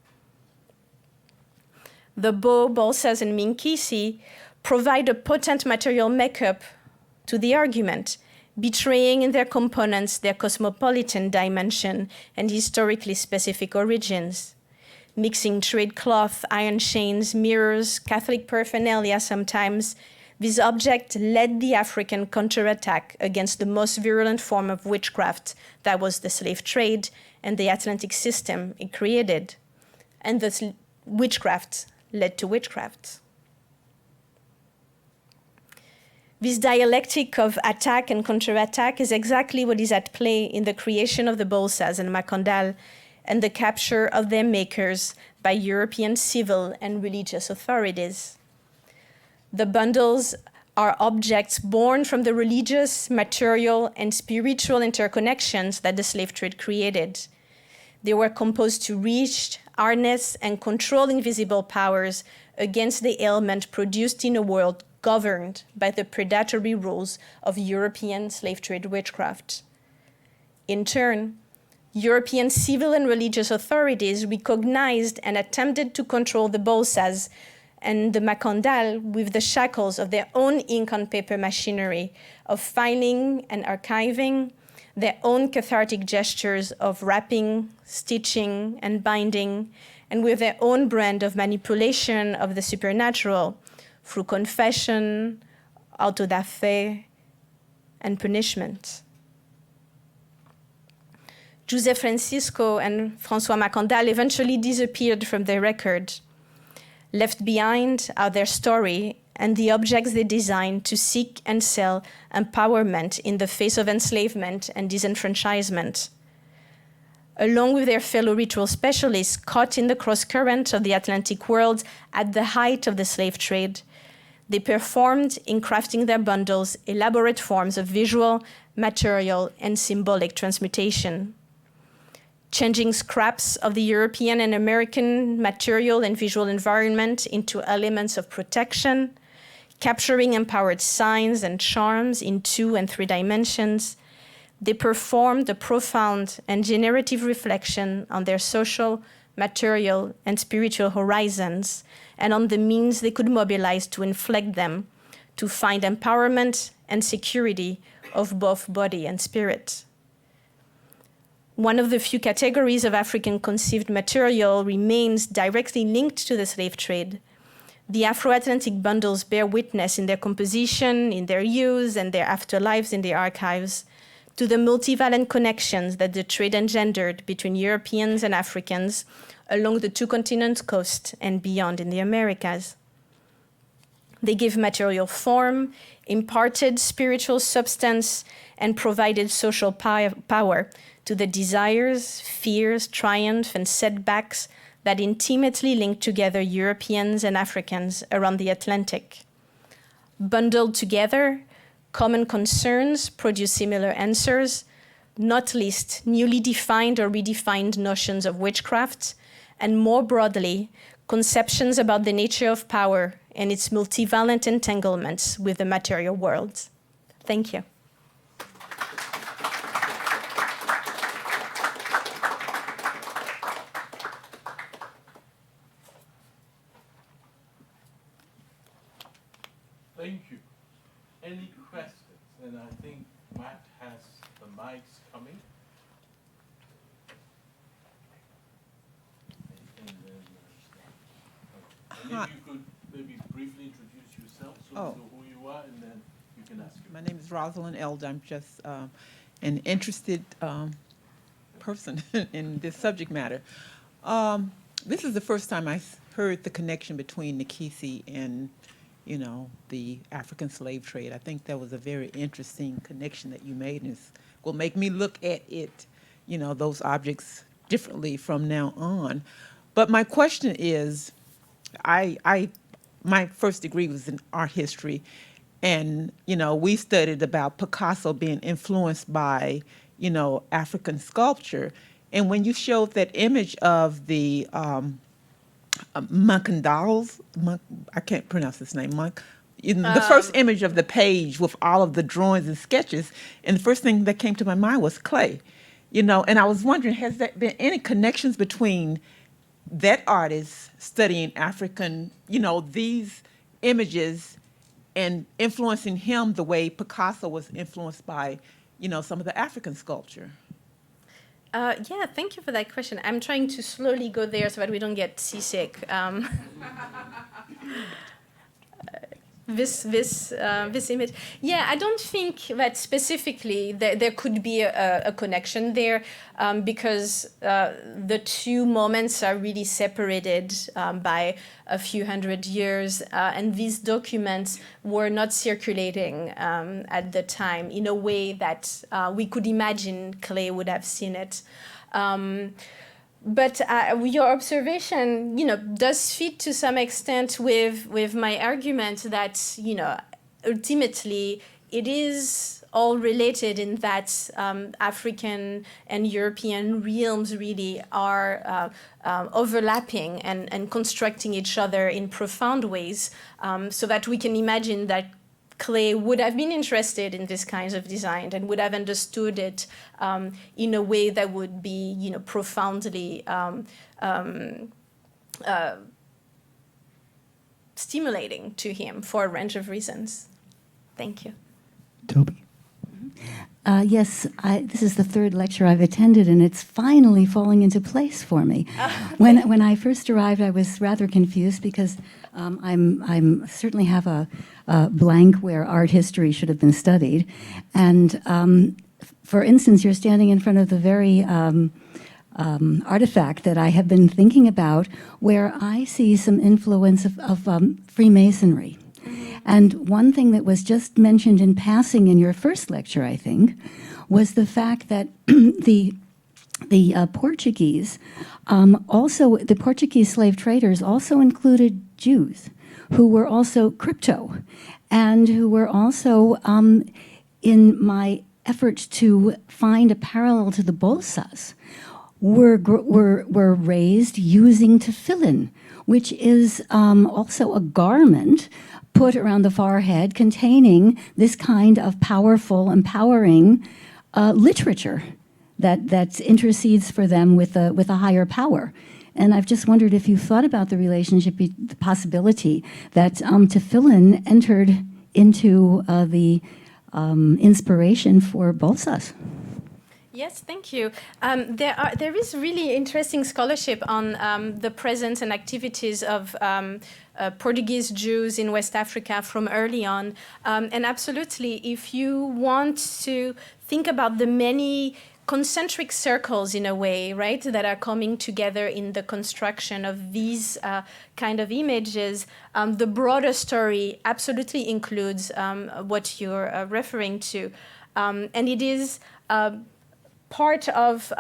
The Bo, Bolsas, and Minkisi provide a potent material makeup to the argument, betraying in their components their cosmopolitan dimension and historically specific origins. Mixing trade cloth, iron chains, mirrors, Catholic paraphernalia sometimes, this object led the African counterattack against the most virulent form of witchcraft that was the slave trade and the Atlantic system it created. And thus witchcraft led to witchcraft. This dialectic of attack and counterattack is exactly what is at play in the creation of the Bolsas and Makandal and the capture of their makers by European civil and religious authorities. The bundles are objects born from the religious, material, and spiritual interconnections that the slave trade created. They were composed to reach, harness, and control invisible powers against the ailment produced in a world governed by the predatory rules of European slave trade witchcraft. In turn, European civil and religious authorities recognized and attempted to control the Bolsas and the Makandal with the shackles of their own ink on paper machinery of filing and archiving, their own cathartic gestures of wrapping, stitching, and binding, and with their own brand of manipulation of the supernatural through confession, auto da fe, and punishment. José Francisco and François Makandal eventually disappeared from their record. Left behind are their story and the objects they designed to seek and sell empowerment in the face of enslavement and disenfranchisement. Along with their fellow ritual specialists caught in the cross-current of the Atlantic world at the height of the slave trade, they performed in crafting their bundles elaborate forms of visual, material, and symbolic transmutation. Changing scraps of the European and American material and visual environment into elements of protection, capturing empowered signs and charms in 2 and 3 dimensions, they performed a profound and generative reflection on their social, material, and spiritual horizons, and on the means they could mobilize to inflect them, to find empowerment and security of both body and spirit. One of the few categories of African conceived material remains directly linked to the slave trade. The Afro-Atlantic bundles bear witness in their composition, in their use, and their afterlives in the archives to the multivalent connections that the trade engendered between Europeans and Africans along the 2 continents coast and beyond in the Americas. They give material form, imparted spiritual substance, and provided social power to the desires, fears, triumph, and setbacks that intimately link together Europeans and Africans around the Atlantic. Bundled together, common concerns produce similar answers, not least newly defined or redefined notions of witchcraft, and more broadly, conceptions about the nature of power and its multivalent entanglements with the material world. Thank you. Thank you. Any questions? And I think Matt has the mics coming. And if you could maybe briefly introduce yourself so we know who you are, and then you can ask your My name is Rosalind Elder. I'm just an interested person in this subject matter. This is the first time I heard the connection between Nikisi and the African slave trade. I think that was a very interesting connection that you made, and it will make me look at it, those objects differently from now on. But my question is, my first degree was in art history, and, we studied about Picasso being influenced by, African sculpture. And when you showed that image of the Makandal's, I can't pronounce his name, the first image of the page with all of the drawings and sketches, and the first thing that came to my mind was clay, and I was wondering, has there been any connections between that artist studying African, these images and influencing him the way Picasso was influenced by, some of the African sculpture? Yeah, thank you for that question. I'm trying to slowly go there so that we don't get seasick. This image. Yeah, I don't think that specifically there could be a connection there because the 2 moments are really separated by a few hundred years, and these documents were not circulating at the time in a way that we could imagine Clay would have seen it. But your observation, does fit to some extent with my argument that, ultimately, it is all related in that African and European realms really are overlapping and constructing each other in profound ways, so that we can imagine that Clay would have been interested in this kinds of design and would have understood it in a way that would be, you know, profoundly stimulating to him for a range of reasons. Thank you. Toby? Yes, this is the third lecture I've attended, and it's finally falling into place for me. When I first arrived, I was rather confused because I'm certainly have a blank where art history should have been studied, and for instance, you're standing in front of the very artifact that I have been thinking about, where I see some influence of Freemasonry. And one thing that was just mentioned in passing in your first lecture, I think, was the fact that the Portuguese also, the Portuguese slave traders also included Jews who were also crypto and who were also, in my efforts to find a parallel to the Bolsas, were raised using tefillin, which is also a garment put around the forehead containing this kind of powerful, empowering literature that intercedes for them with a higher power. And I've just wondered if you've thought about the relationship, the possibility that tefillin entered into the inspiration for Bolsas. Yes, thank you. There is really interesting scholarship on the presence and activities of Portuguese Jews in West Africa from early on. And absolutely, if you want to think about the many concentric circles in a way, right, that are coming together in the construction of these kind of images, the broader story absolutely includes what you're referring to. And it is part of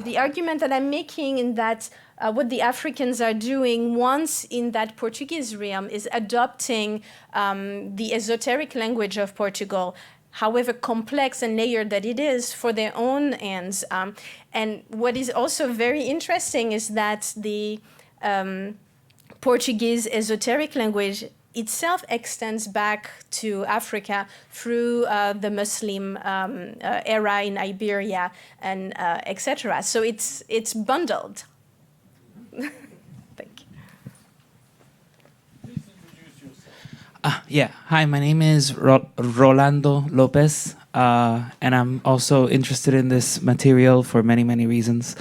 the argument that I'm making in that what the Africans are doing once in that Portuguese realm is adopting the esoteric language of Portugal, however complex and layered that it is, for their own ends. And what is also very interesting is that the Portuguese esoteric language itself extends back to Africa through the Muslim era in Iberia and etc. So it's bundled. Thank you. Please introduce yourself. Yeah. Hi, my name is Rolando Lopez, and I'm also interested in this material for many, many reasons.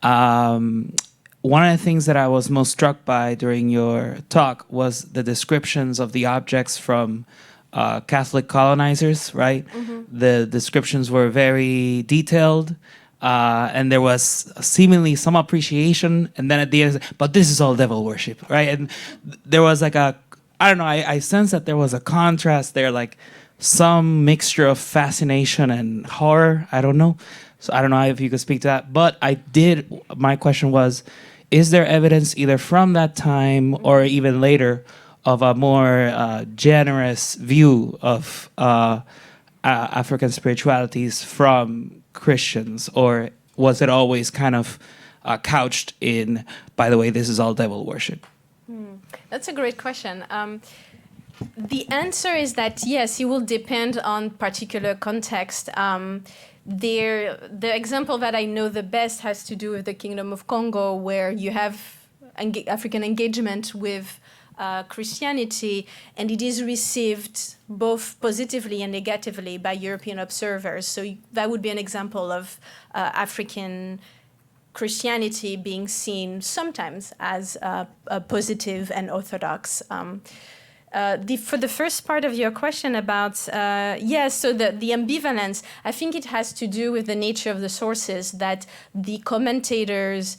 One of the things that I was most struck by during your talk was the descriptions of the objects from Catholic colonizers, right? Mm-hmm. The descriptions were very detailed, and there was seemingly some appreciation, and then at the end, but this is all devil worship, right? And there was like I don't know, I sense that there was a contrast there, like some mixture of fascination and horror, I don't know. So I don't know if you could speak to that, but my question was, is there evidence either from that time or even later of a more generous view of African spiritualities from Christians, or was it always kind of couched in, by the way, this is all devil worship? That's a great question. The answer is that yes, it will depend on particular context. The example that I know the best has to do with the Kingdom of Congo, where you have African engagement with Christianity, and it is received both positively and negatively by European observers. So that would be an example of African Christianity being seen sometimes as positive and orthodox. For the first part of your question about, so the ambivalence, I think it has to do with the nature of the sources, that the commentators,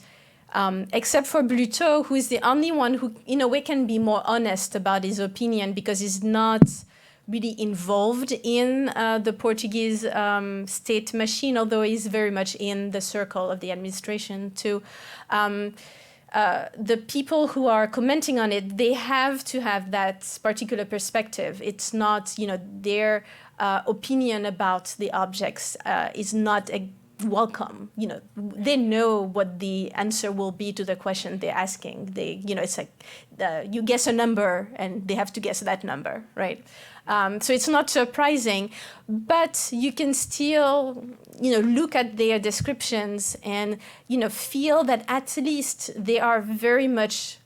except for Bluteau, who is the only one who, in a way, can be more honest about his opinion because he's not really involved in the Portuguese state machine, although he's very much in the circle of the administration too. the people who are commenting on it, they have to have that particular perspective. It's not, their opinion about the objects is not welcome. They know what the answer will be to the question they're asking. It's like you guess a number and they have to guess that number, right? So it's not surprising, but you can still, look at their descriptions and, feel that at least they are very much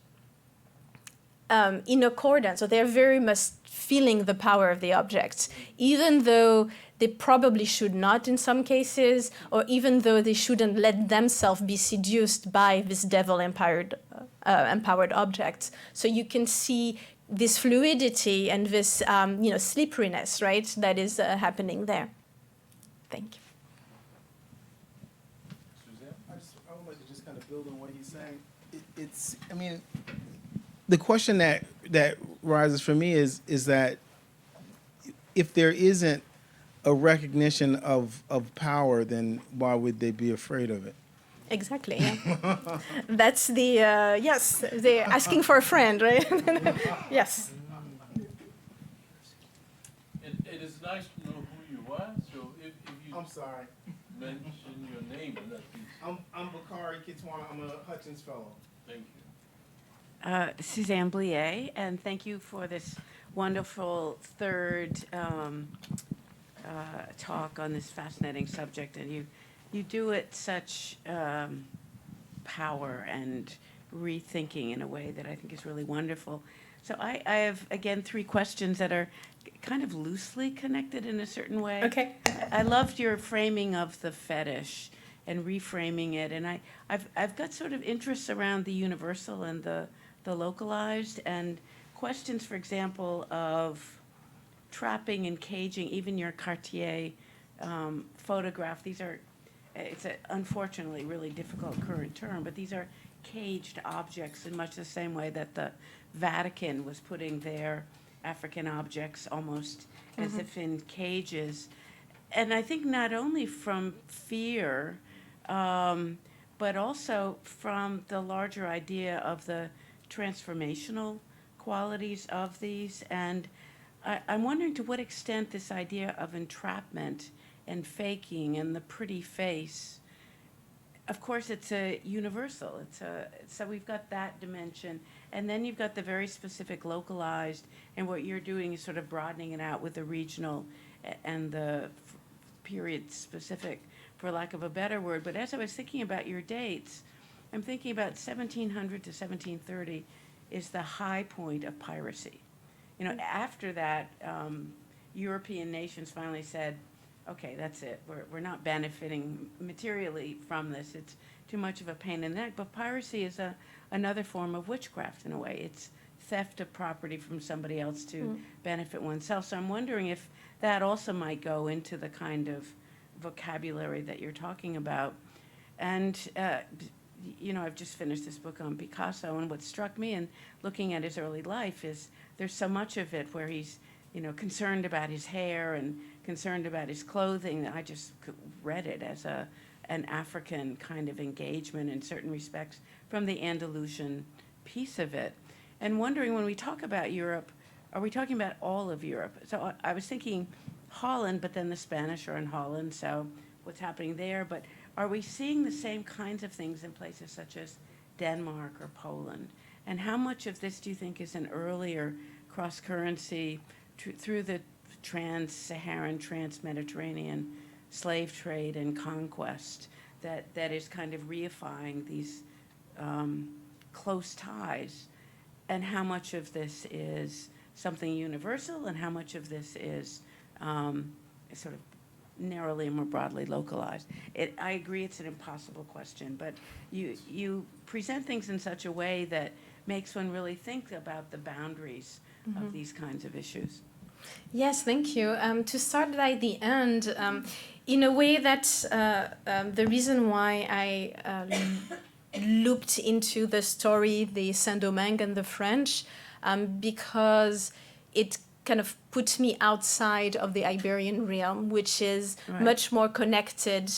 in accordance, or they're very much feeling the power of the objects, even though they probably should not in some cases, or even though they shouldn't let themselves be seduced by this devil-empowered objects. So you can see this fluidity and this, slipperiness, right, that is happening there. Thank you. Suzanne? I would like to just kind of build on what he's saying. The question that rises for me is that if there isn't a recognition of power, then why would they be afraid of it? Exactly, yeah. That's the, yes, they're asking for a friend, right? Yes. It is nice to know who you are, so if you I'm sorry. mention your name in that piece. I'm Bakari Kitwana. I'm a Hutchins Fellow. Thank you. Suzanne Blier, and thank you for this wonderful third talk on this fascinating subject. And you do it such power and rethinking in a way that I think is really wonderful. So I have, again, 3 questions that are kind of loosely connected in a certain way. Okay. I loved your framing of the fetish and reframing it, and I've got sort of interests around the universal and the localized, and questions, for example, of trapping and caging, even your Cartier photograph. These are, it's a, unfortunately, really difficult current term, but these are caged objects in much the same way that the Vatican was putting their African objects almost as if in cages. And I think not only from fear, but also from the larger idea of the transformational qualities of these. And I'm wondering to what extent this idea of entrapment and faking and the pretty face, of course, it's a universal. So we've got that dimension. And then you've got the very specific localized, and what you're doing is sort of broadening it out with the regional and the period specific, for lack of a better word. But as I was thinking about your dates, I'm thinking about 1700 to 1730 is the high point of piracy. After that, European nations finally said, okay, that's it. We're not benefiting materially from this. It's too much of a pain in the neck. But piracy is another form of witchcraft in a way. It's theft of property from somebody else to benefit oneself. So I'm wondering if that also might go into the kind of vocabulary that you're talking about. And, I've just finished this book on Picasso, and what struck me in looking at his early life is there's so much of it where he's, concerned about his hair and concerned about his clothing, that I just read it as an African kind of engagement in certain respects from the Andalusian piece of it. And wondering, when we talk about Europe, are we talking about all of Europe? So I was thinking Holland, but then the Spanish are in Holland, so what's happening there? But are we seeing the same kinds of things in places such as Denmark or Poland? And how much of this do you think is an earlier cross-currency through the trans-Saharan, trans-Mediterranean slave trade and conquest that is kind of reifying these close ties? And how much of this is something universal, and how much of this is sort of narrowly and more broadly localized? I agree it's an impossible question, but you present things in such a way that makes one really think about the boundaries of these kinds of issues. Yes, thank you. To start at the end, in a way that's the reason why I looped into the story, the Saint-Domingue and the French, because it kind of puts me outside of the Iberian realm, which is much more connected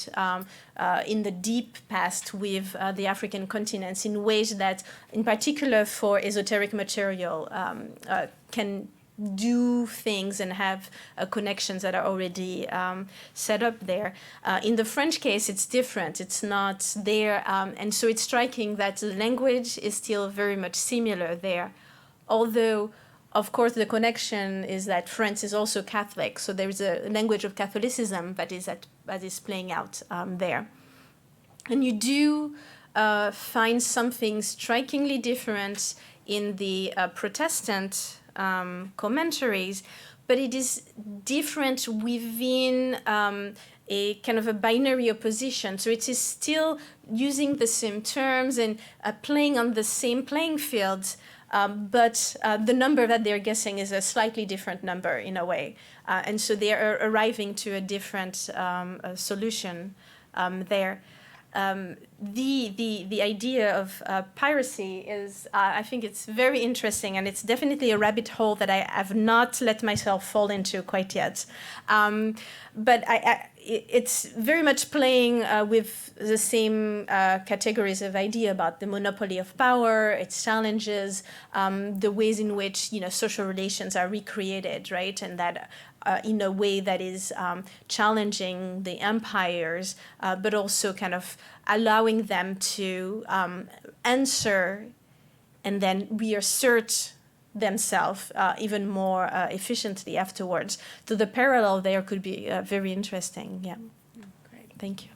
in the deep past with the African continents in ways that, in particular for esoteric material, can do things and have connections that are already set up there. In the French case, it's different. It's not there. And so it's striking that the language is still very much similar there. Although, of course, the connection is that France is also Catholic. So there is a language of Catholicism that is playing out there. And you do find something strikingly different in the Protestant commentaries, but it is different within a kind of a binary opposition. So it is still using the same terms and playing on the same playing field, but the number that they're guessing is a slightly different number in a way. And so they are arriving to a different solution there. The idea of piracy is, I think it's very interesting, and it's definitely a rabbit hole that I have not let myself fall into quite yet. But it's very much playing with the same categories of idea about the monopoly of power, its challenges, the ways in which social relations are recreated, right, and that in a way that is challenging the empires, but also kind of allowing them to answer and then reassert themselves even more efficiently afterwards. So the parallel there could be very interesting. Yeah. Great. Thank you.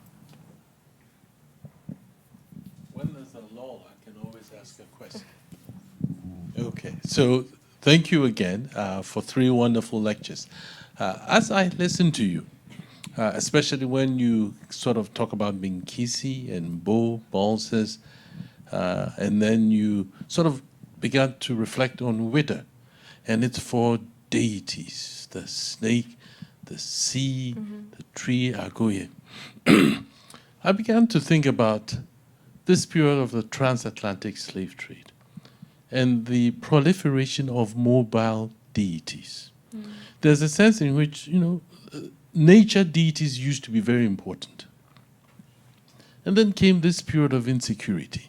When there's a lull, I can always ask a question. Okay, so thank you again for 3 wonderful lectures. As I listen to you, especially when you sort of talk about Minkisi and Bo, Balsas, and then you sort of began to reflect on Wither and its 4 deities, the snake, the sea, the tree, Agoye. I began to think about this period of the transatlantic slave trade and the proliferation of mobile deities. There's a sense in which, nature deities used to be very important. And then came this period of insecurity.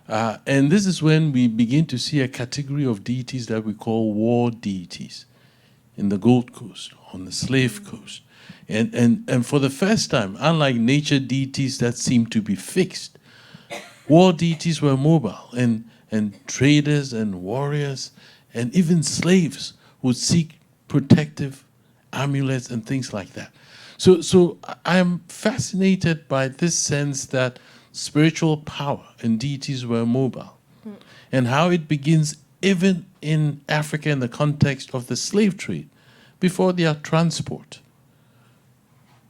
And this is when we begin to see a category of deities that we call war deities in the Gold Coast, on the Slave Coast. And for the first time, unlike nature deities that seem to be fixed, war deities were mobile, and traders and warriors and even slaves would seek protective amulets and things like that. So I am fascinated by this sense that spiritual power and deities were mobile, and how it begins even in Africa in the context of the slave trade before their transport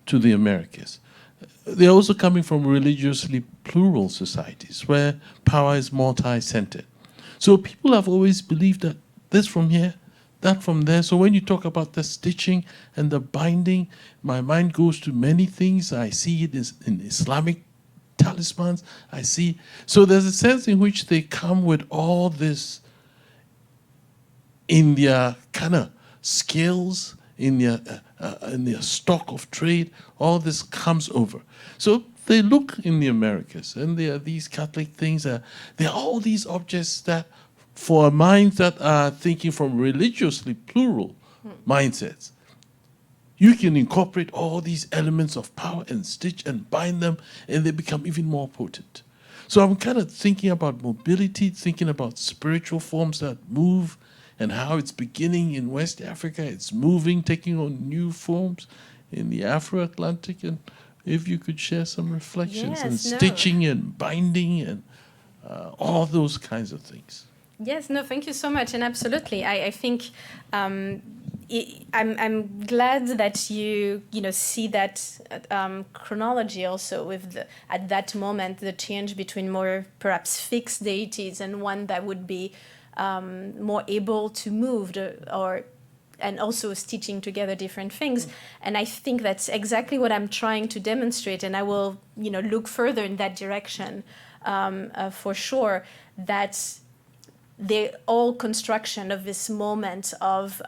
to the Americas. They're also coming from religiously plural societies where power is multi-centered. So people have always believed that this from here, that from there. So when you talk about the stitching and the binding, my mind goes to many things. I see it in Islamic talismans. I see. So there's a sense in which they come with all this in their kind of skills, in their stock of trade. All this comes over. So they look in the Americas, and there are these Catholic things. There are all these objects that, for minds that are thinking from religiously plural mindsets, you can incorporate all these elements of power and stitch and bind them, and they become even more potent. So I'm kind of thinking about mobility, thinking about spiritual forms that move, and how it's beginning in West Africa, it's moving, taking on new forms in the Afro-Atlantic. And if you could share some reflections and stitching and binding and all those kinds of things. Yes, no, thank you so much, and absolutely. I think I'm glad that you see that chronology also with at that moment the change between more perhaps fixed deities and one that would be more able to move and also stitching together different things. And I think that's exactly what I'm trying to demonstrate, and I will look further in that direction for sure. That the whole construction of this moment of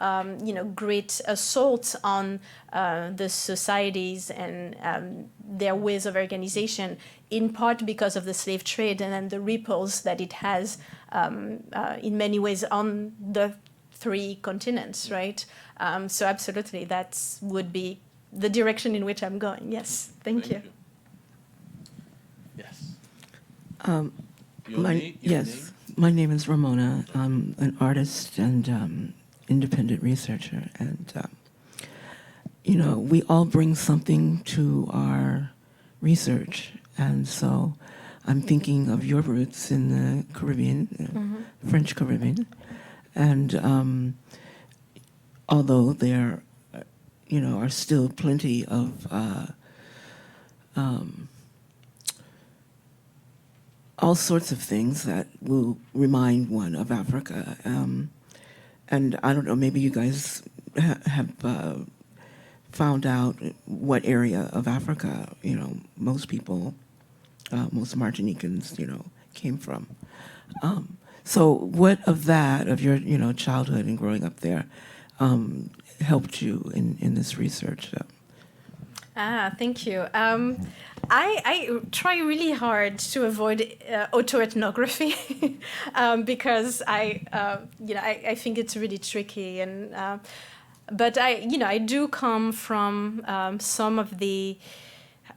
great assault on the societies and their ways of organization, in part because of the slave trade and then the ripples that it has in many ways on the 3 continents, right? So absolutely, that would be the direction in which I'm going. Yes, thank you. Yes. Yes, my name is Ramona. I'm an artist and independent researcher, and we all bring something to our research, and so I'm thinking of your roots in the Caribbean, French Caribbean, and although there, are still plenty of all sorts of things that will remind one of Africa. And I don't know, maybe you guys have found out what area of Africa, most people, most Martinicans, came from. So what of that, of your, childhood and growing up there, helped you in this research? Thank you. I try really hard to avoid autoethnography because I think it's really tricky, and but I do come from some of the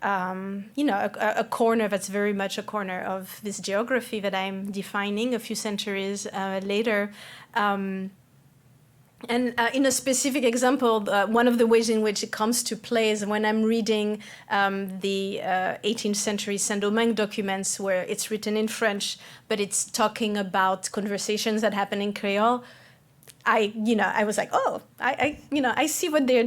a corner that's very much a corner of this geography that I'm defining a few centuries later. And in a specific example, one of the ways in which it comes to play is when I'm reading the 18th century Saint-Domingue documents, where it's written in French, but it's talking about conversations that happen in Creole. I was like, oh, I see what they're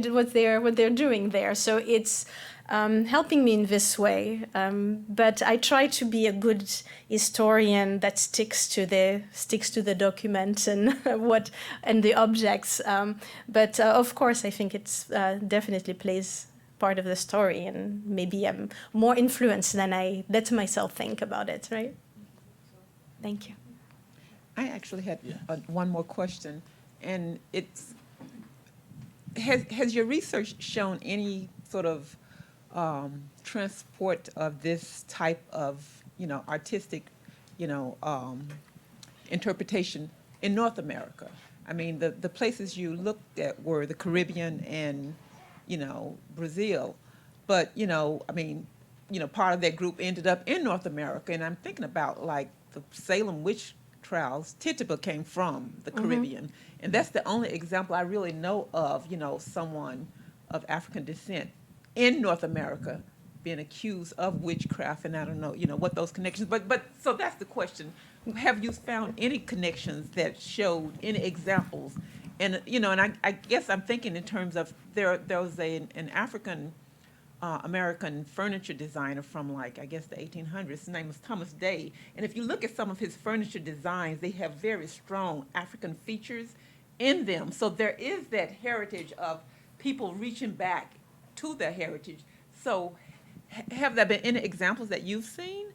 doing there. So it's helping me in this way. But I try to be a good historian that sticks to the document and and the objects. But of course, I think it's definitely plays part of the story, and maybe I'm more influenced than I let myself think about it. Right? Thank you. I actually had one more question, and it's has your research shown any sort of transport of this type of artistic interpretation in North America? I mean, the places you looked at were the Caribbean and Brazil, but I mean, part of that group ended up in North America, and I'm thinking about like the Salem witch trials. Tituba came from the Caribbean, and that's the only example I really know of someone of African descent in North America being accused of witchcraft, and I don't know, what those connections. But so that's the question: have you found any connections that showed any examples? And and I guess I'm thinking in terms of there was an African American furniture designer from I guess the 1800s. His name was Thomas Day, and if you look at some of his furniture designs, they have very strong African features in them. So there is that heritage of people reaching back to their heritage. So have there been any examples that you've seen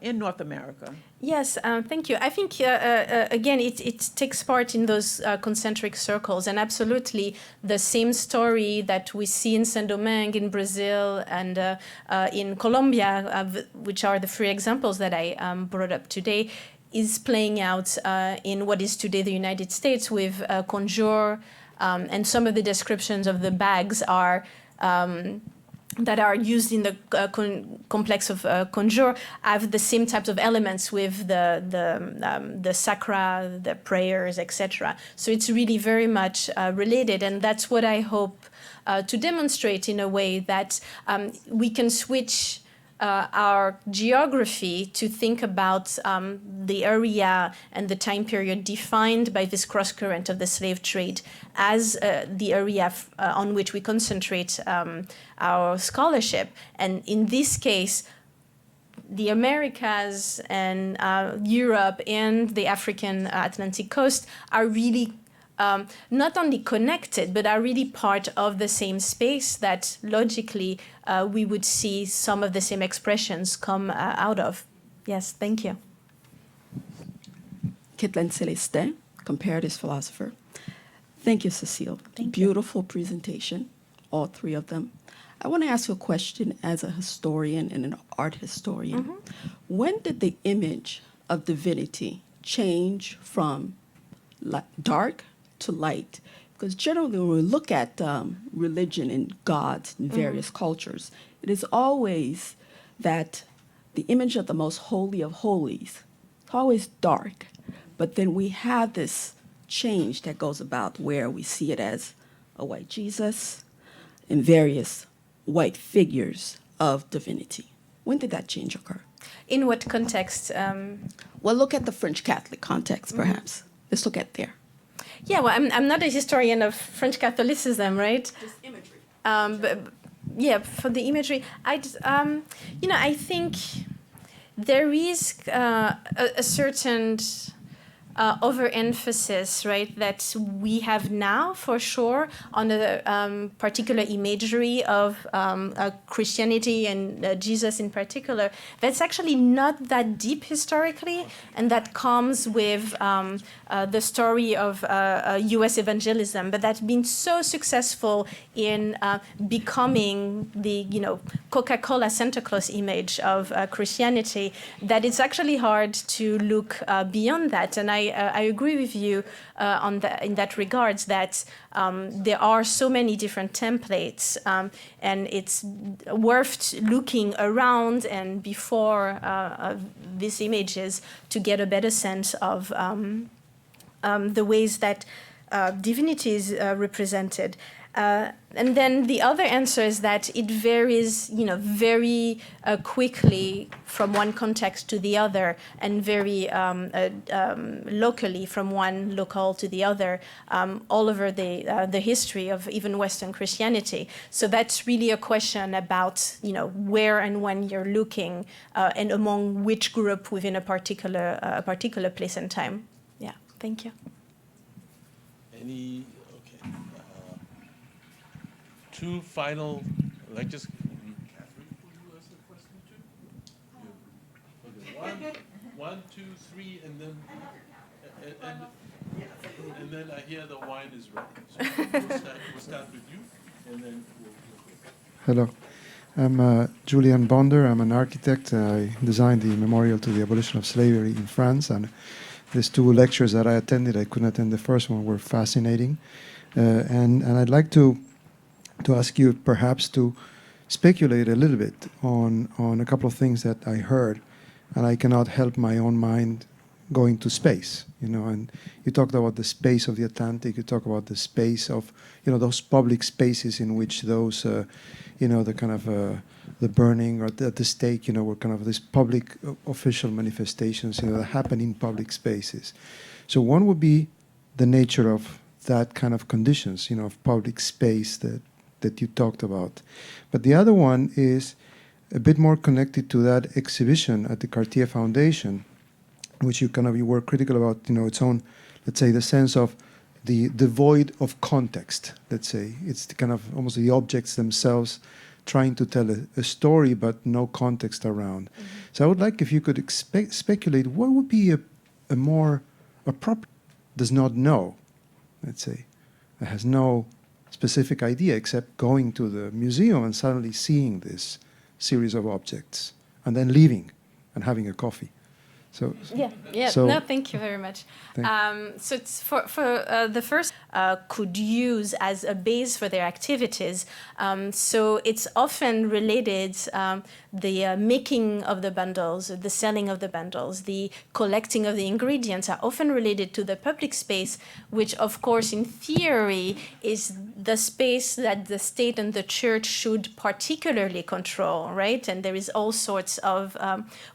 in North America? Yes, thank you. I think, again, it takes part in those concentric circles, and absolutely the same story that we see in Saint-Domingue, in Brazil, and in Colombia, which are the 3 examples that I brought up today, is playing out in what is today the United States with conjure, and some of the descriptions of the bags are that are used in the complex of conjure have the same types of elements with the sacra, the prayers, etc. So it's really very much related, and that's what I hope to demonstrate in a way that we can switch our geography to think about the area and the time period defined by this cross-current of the slave trade as the area on which we concentrate our scholarship. And in this case, the Americas and Europe and the African Atlantic coast are really not only connected, but are really part of the same space that logically we would see some of the same expressions come out of. Yes, thank you. Kitlen Celestin, comparative philosopher. Thank you, Cécile. Beautiful presentation, all three of them. I want to ask you a question as a historian and an art historian. When did the image of divinity change from dark to light? Because generally when we look at religion and gods in various cultures, it is always that the image of the most holy of holies, it's always dark. But then we have this change that goes about where we see it as a white Jesus and various white figures of divinity. When did that change occur? In what context? Well, look at the French Catholic context, perhaps. Let's look at there. Yeah, well, I'm not a historian of French Catholicism, right? Just imagery. But yeah, for the imagery, I think there is a certain overemphasis, right, that we have now for sure on a particular imagery of Christianity and Jesus in particular. That's actually not that deep historically, and that comes with the story of U.S. evangelism, but that's been so successful in becoming the Coca-Cola Santa Claus image of Christianity that it's actually hard to look beyond that. And I agree with you in that regards that there are so many different templates, and it's worth looking around and before these images to get a better sense of the ways that divinity is represented. And then the other answer is that it varies, very quickly from one context to the other, and very locally from one locale to the other, all over the history of even Western Christianity. So that's really a question about, where and when you're looking, and among which group within a particular place and time. Yeah, thank you. Two final lectures. Catherine, will you ask the question too? Okay. One, two, three, and then I hear the wine is ready. So we'll start with you, and then we'll Hello. I'm Julian Bonder. I'm an architect. I designed the memorial to the abolition of slavery in France, and these two lectures that I attended, I couldn't attend the first one, were fascinating. And I'd like to ask you perhaps to speculate a little bit on a couple of things that I heard, and I cannot help my own mind going to space, and you talked about the space of the Atlantic, you talk about the space of, those public spaces in which those, the kind of, the burning or the stake, were kind of these public official manifestations, that happen in public spaces. So one would be the nature of that kind of conditions, of public space that you talked about. But the other one is a bit more connected to that exhibition at the Cartier Foundation, which you were critical about, its own, let's say, the sense of the void of context, let's say. It's the kind of almost the objects themselves trying to tell a story, but no context around. Mm-hmm. So I would like if you could speculate what would be a more appropriate, does not know, let's say, that has no specific idea except going to the museum and suddenly seeing this series of objects and then leaving and having a coffee. So no, thank you very much. So it's for the first could use as a base for their activities. So it's often related, the making of the bundles, the selling of the bundles, the collecting of the ingredients are often related to the public space, which of course in theory is the space that the state and the church should particularly control, right? And there is all sorts of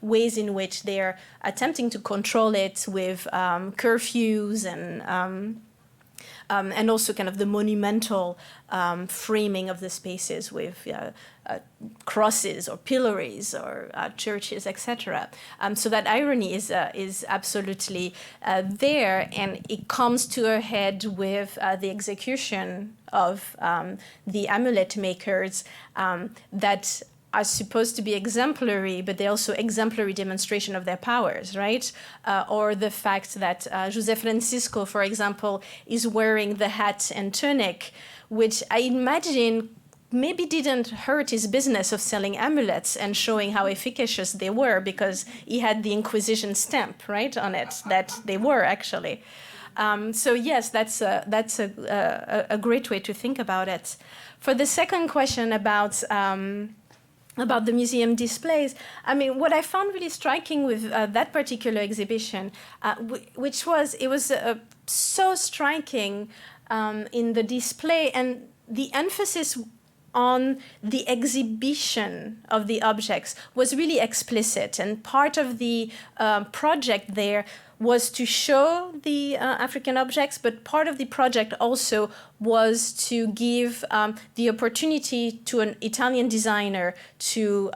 ways in which they're attempting to control it with curfews and also kind of the monumental framing of the spaces with crosses or pillories or churches, etc. So that irony is absolutely there, and it comes to a head with the execution of the amulet makers that are supposed to be exemplary, but they're also exemplary demonstration of their powers, right? Or the fact that José Francisco, for example, is wearing the hat and tunic, which I imagine maybe didn't hurt his business of selling amulets and showing how efficacious they were, because he had the Inquisition stamp, right, on it, that they were actually. So yes, that's a great way to think about it. For the second question about the museum displays, I mean, what I found really striking with that particular exhibition, which was, it was so striking in the display, and the emphasis on the exhibition of the objects was really explicit. And part of the project there was to show the African objects, but part of the project also was to give the opportunity to an Italian designer to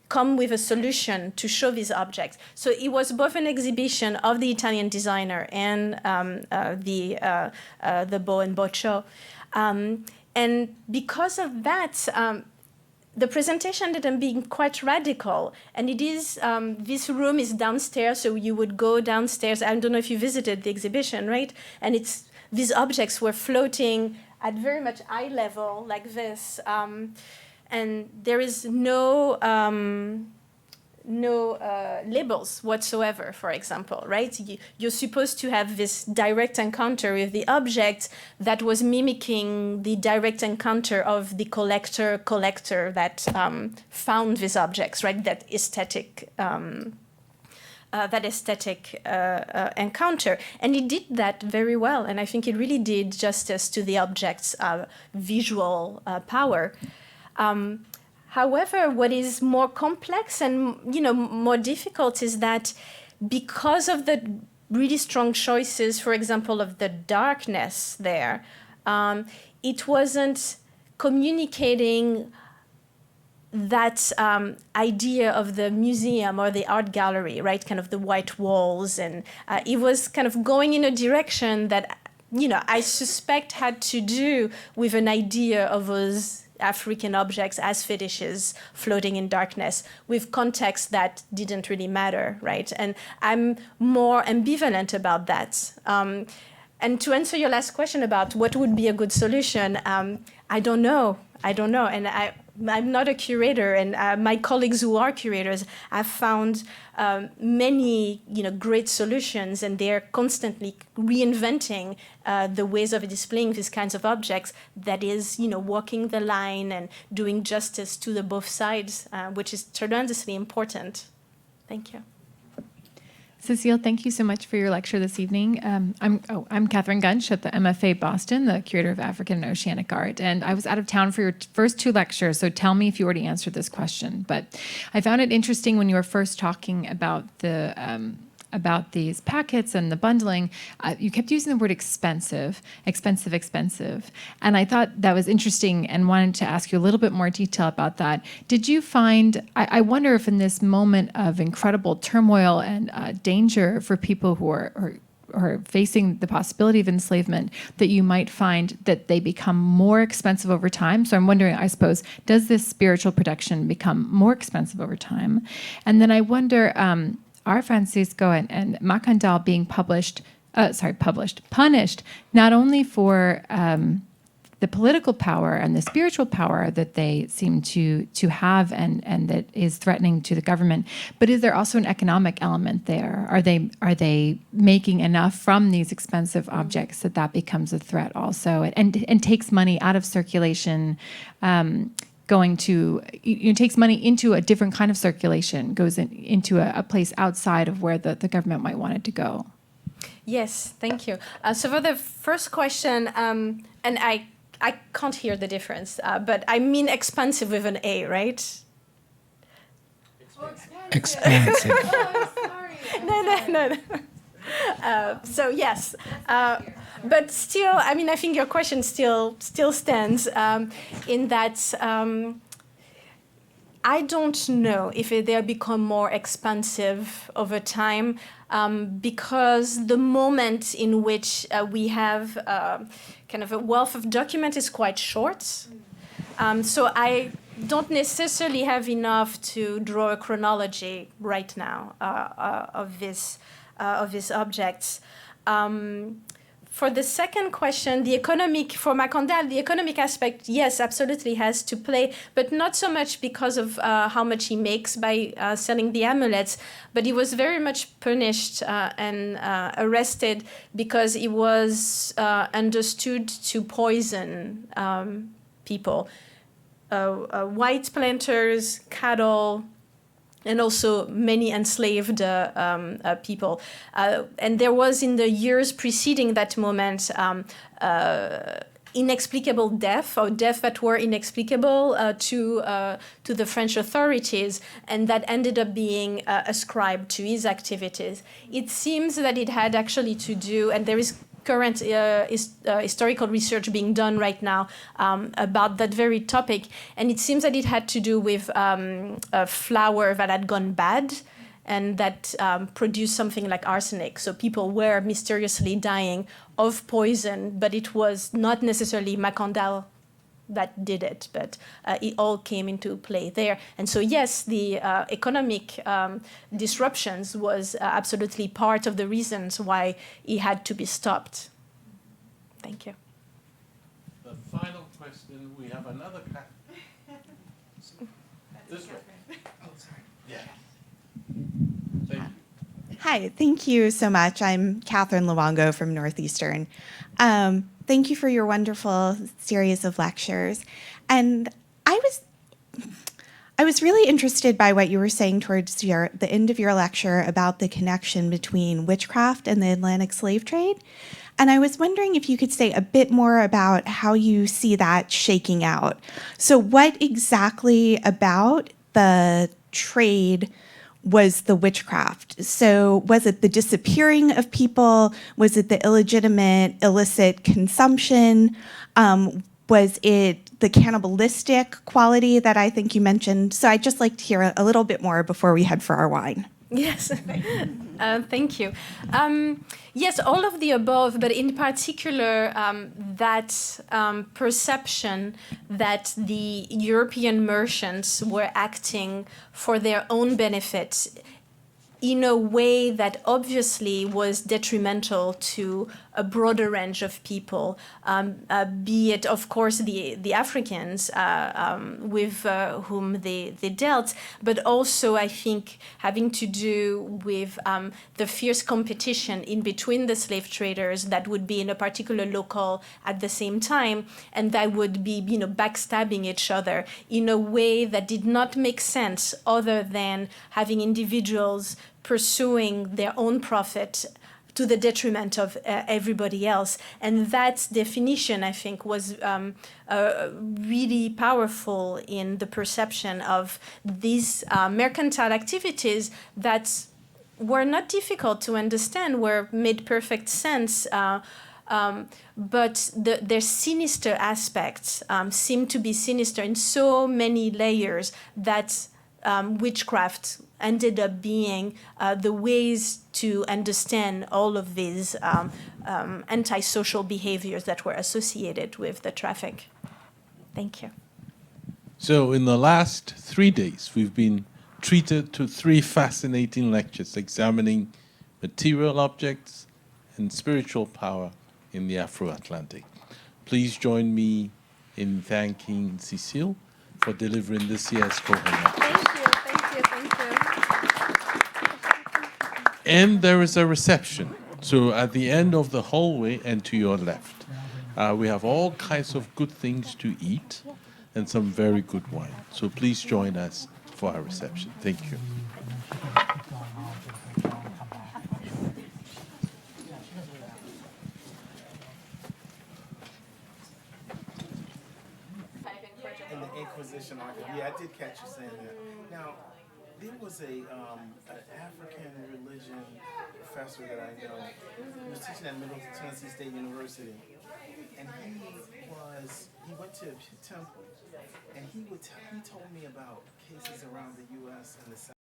come with a solution to show these objects. So it was both an exhibition of the Italian designer and the Bo and Boccio. And because of that, the presentation ended up being quite radical. And it is, this room is downstairs, so you would go downstairs. I don't know if you visited the exhibition, right? And it's, these objects were floating at very much eye level, like this. And there is no labels whatsoever, for example, right? You're supposed to have this direct encounter with the object that was mimicking the direct encounter of the collector that found these objects, right? That aesthetic encounter. And it did that very well. And I think it really did justice to the object's visual power. However, what is more complex and more difficult is that because of the really strong choices, for example, of the darkness there, it wasn't communicating that idea of the museum or the art gallery, right? Kind of the white walls, and it was kind of going in a direction that I suspect had to do with an idea of those African objects as fetishes floating in darkness with context that didn't really matter, right? And I'm more ambivalent about that. And to answer your last question about what would be a good solution, I don't know. And I'm not a curator, and my colleagues who are curators have found many, great solutions, and they're constantly reinventing the ways of displaying these kinds of objects. That is, walking the line and doing justice to the both sides, which is tremendously important. Thank you. Cécile, thank you so much for your lecture this evening. I'm Catherine Gunch at the MFA Boston, the curator of African and Oceanic Art, and I was out of town for your first two lectures, so tell me if you already answered this question. But I found it interesting when you were first talking about about these packets and the bundling, you kept using the word expensive. And I thought that was interesting and wanted to ask you a little bit more detail about that. Did you find, I wonder if in this moment of incredible turmoil and danger for people who are facing the possibility of enslavement, that you might find that they become more expensive over time. So I'm wondering, I suppose, does this spiritual protection become more expensive over time? And then I wonder, are Francisco and Makandal being punished not only for the political power and the spiritual power that they seem to have and that is threatening to the government, but is there also an economic element there? Are they making enough from these expensive objects that becomes a threat also, and takes money out of circulation? Takes money into a different kind of circulation, goes into a place outside of where the government might want it to go. Yes, thank you. So for the first question, and I can't hear the difference, but I mean expansive with an A, right? Expansive. Oh, sorry. No. So yes. But still, I mean, I think your question still stands in that I don't know if they'll become more expansive over time because the moment in which we have kind of a wealth of document is quite short. So don't necessarily have enough to draw a chronology right now of these objects. For the second question, for Makandal, the economic aspect, yes, absolutely has to play, but not so much because of how much he makes by selling the amulets, but he was very much punished and arrested because he was understood to poison people. White planters, cattle, and also many enslaved people. And there was, in the years preceding that moment, inexplicable death, or death that were inexplicable to the French authorities, and that ended up being ascribed to his activities. It seems that it had actually to do, and there is current historical research being done right now about that very topic, and it seems that it had to do with a flour that had gone bad and that produced something like arsenic. So people were mysteriously dying of poison, but it was not necessarily Makandal that did it, but it all came into play there. And so yes, the economic disruptions was absolutely part of the reasons why it had to be stopped. Thank you. The final question, we have another. This way. Oh, sorry. Yeah. Thank you. Hi, thank you so much. I'm Catherine Luongo from Northeastern. Thank you for your wonderful series of lectures. And I was really interested by what you were saying towards the end of your lecture about the connection between witchcraft and the Atlantic slave trade. And I was wondering if you could say a bit more about how you see that shaking out. So what exactly about the trade was the witchcraft? So was it the disappearing of people? Was it the illegitimate, illicit consumption? Was it the cannibalistic quality that I think you mentioned? So I'd just like to hear a little bit more before we head for our wine. Yes, thank you. Yes, all of the above, but in particular, that perception that the European merchants were acting for their own benefit in a way that obviously was detrimental to a broader range of people, be it, of course, the Africans with whom they dealt, but also, I think, having to do with the fierce competition in between the slave traders that would be in a particular local at the same time, and that would be, backstabbing each other in a way that did not make sense other than having individuals pursuing their own profit to the detriment of everybody else. And that definition, I think, was really powerful in the perception of these mercantile activities that were not difficult to understand, made perfect sense, but their sinister aspects seem to be sinister in so many layers that witchcraft ended up being the ways to understand all of these antisocial behaviors that were associated with the traffic. Thank you. So in the last 3 days, we've been treated to 3 fascinating lectures examining material objects and spiritual power in the Afro-Atlantic. Please join me in thanking Cécile for delivering this year's Cohen lecture. Thank you. And there is a reception. So at the end of the hallway and to your left, we have all kinds of good things to eat and some very good wine. So please join us for our reception. Thank you. In the Inquisition argument, yeah, I did catch you saying that. Now, there was an African religion professor that I know. He was teaching at Middle Tennessee State University, and he went to a temple, and he told me about cases around the U.S. and the South.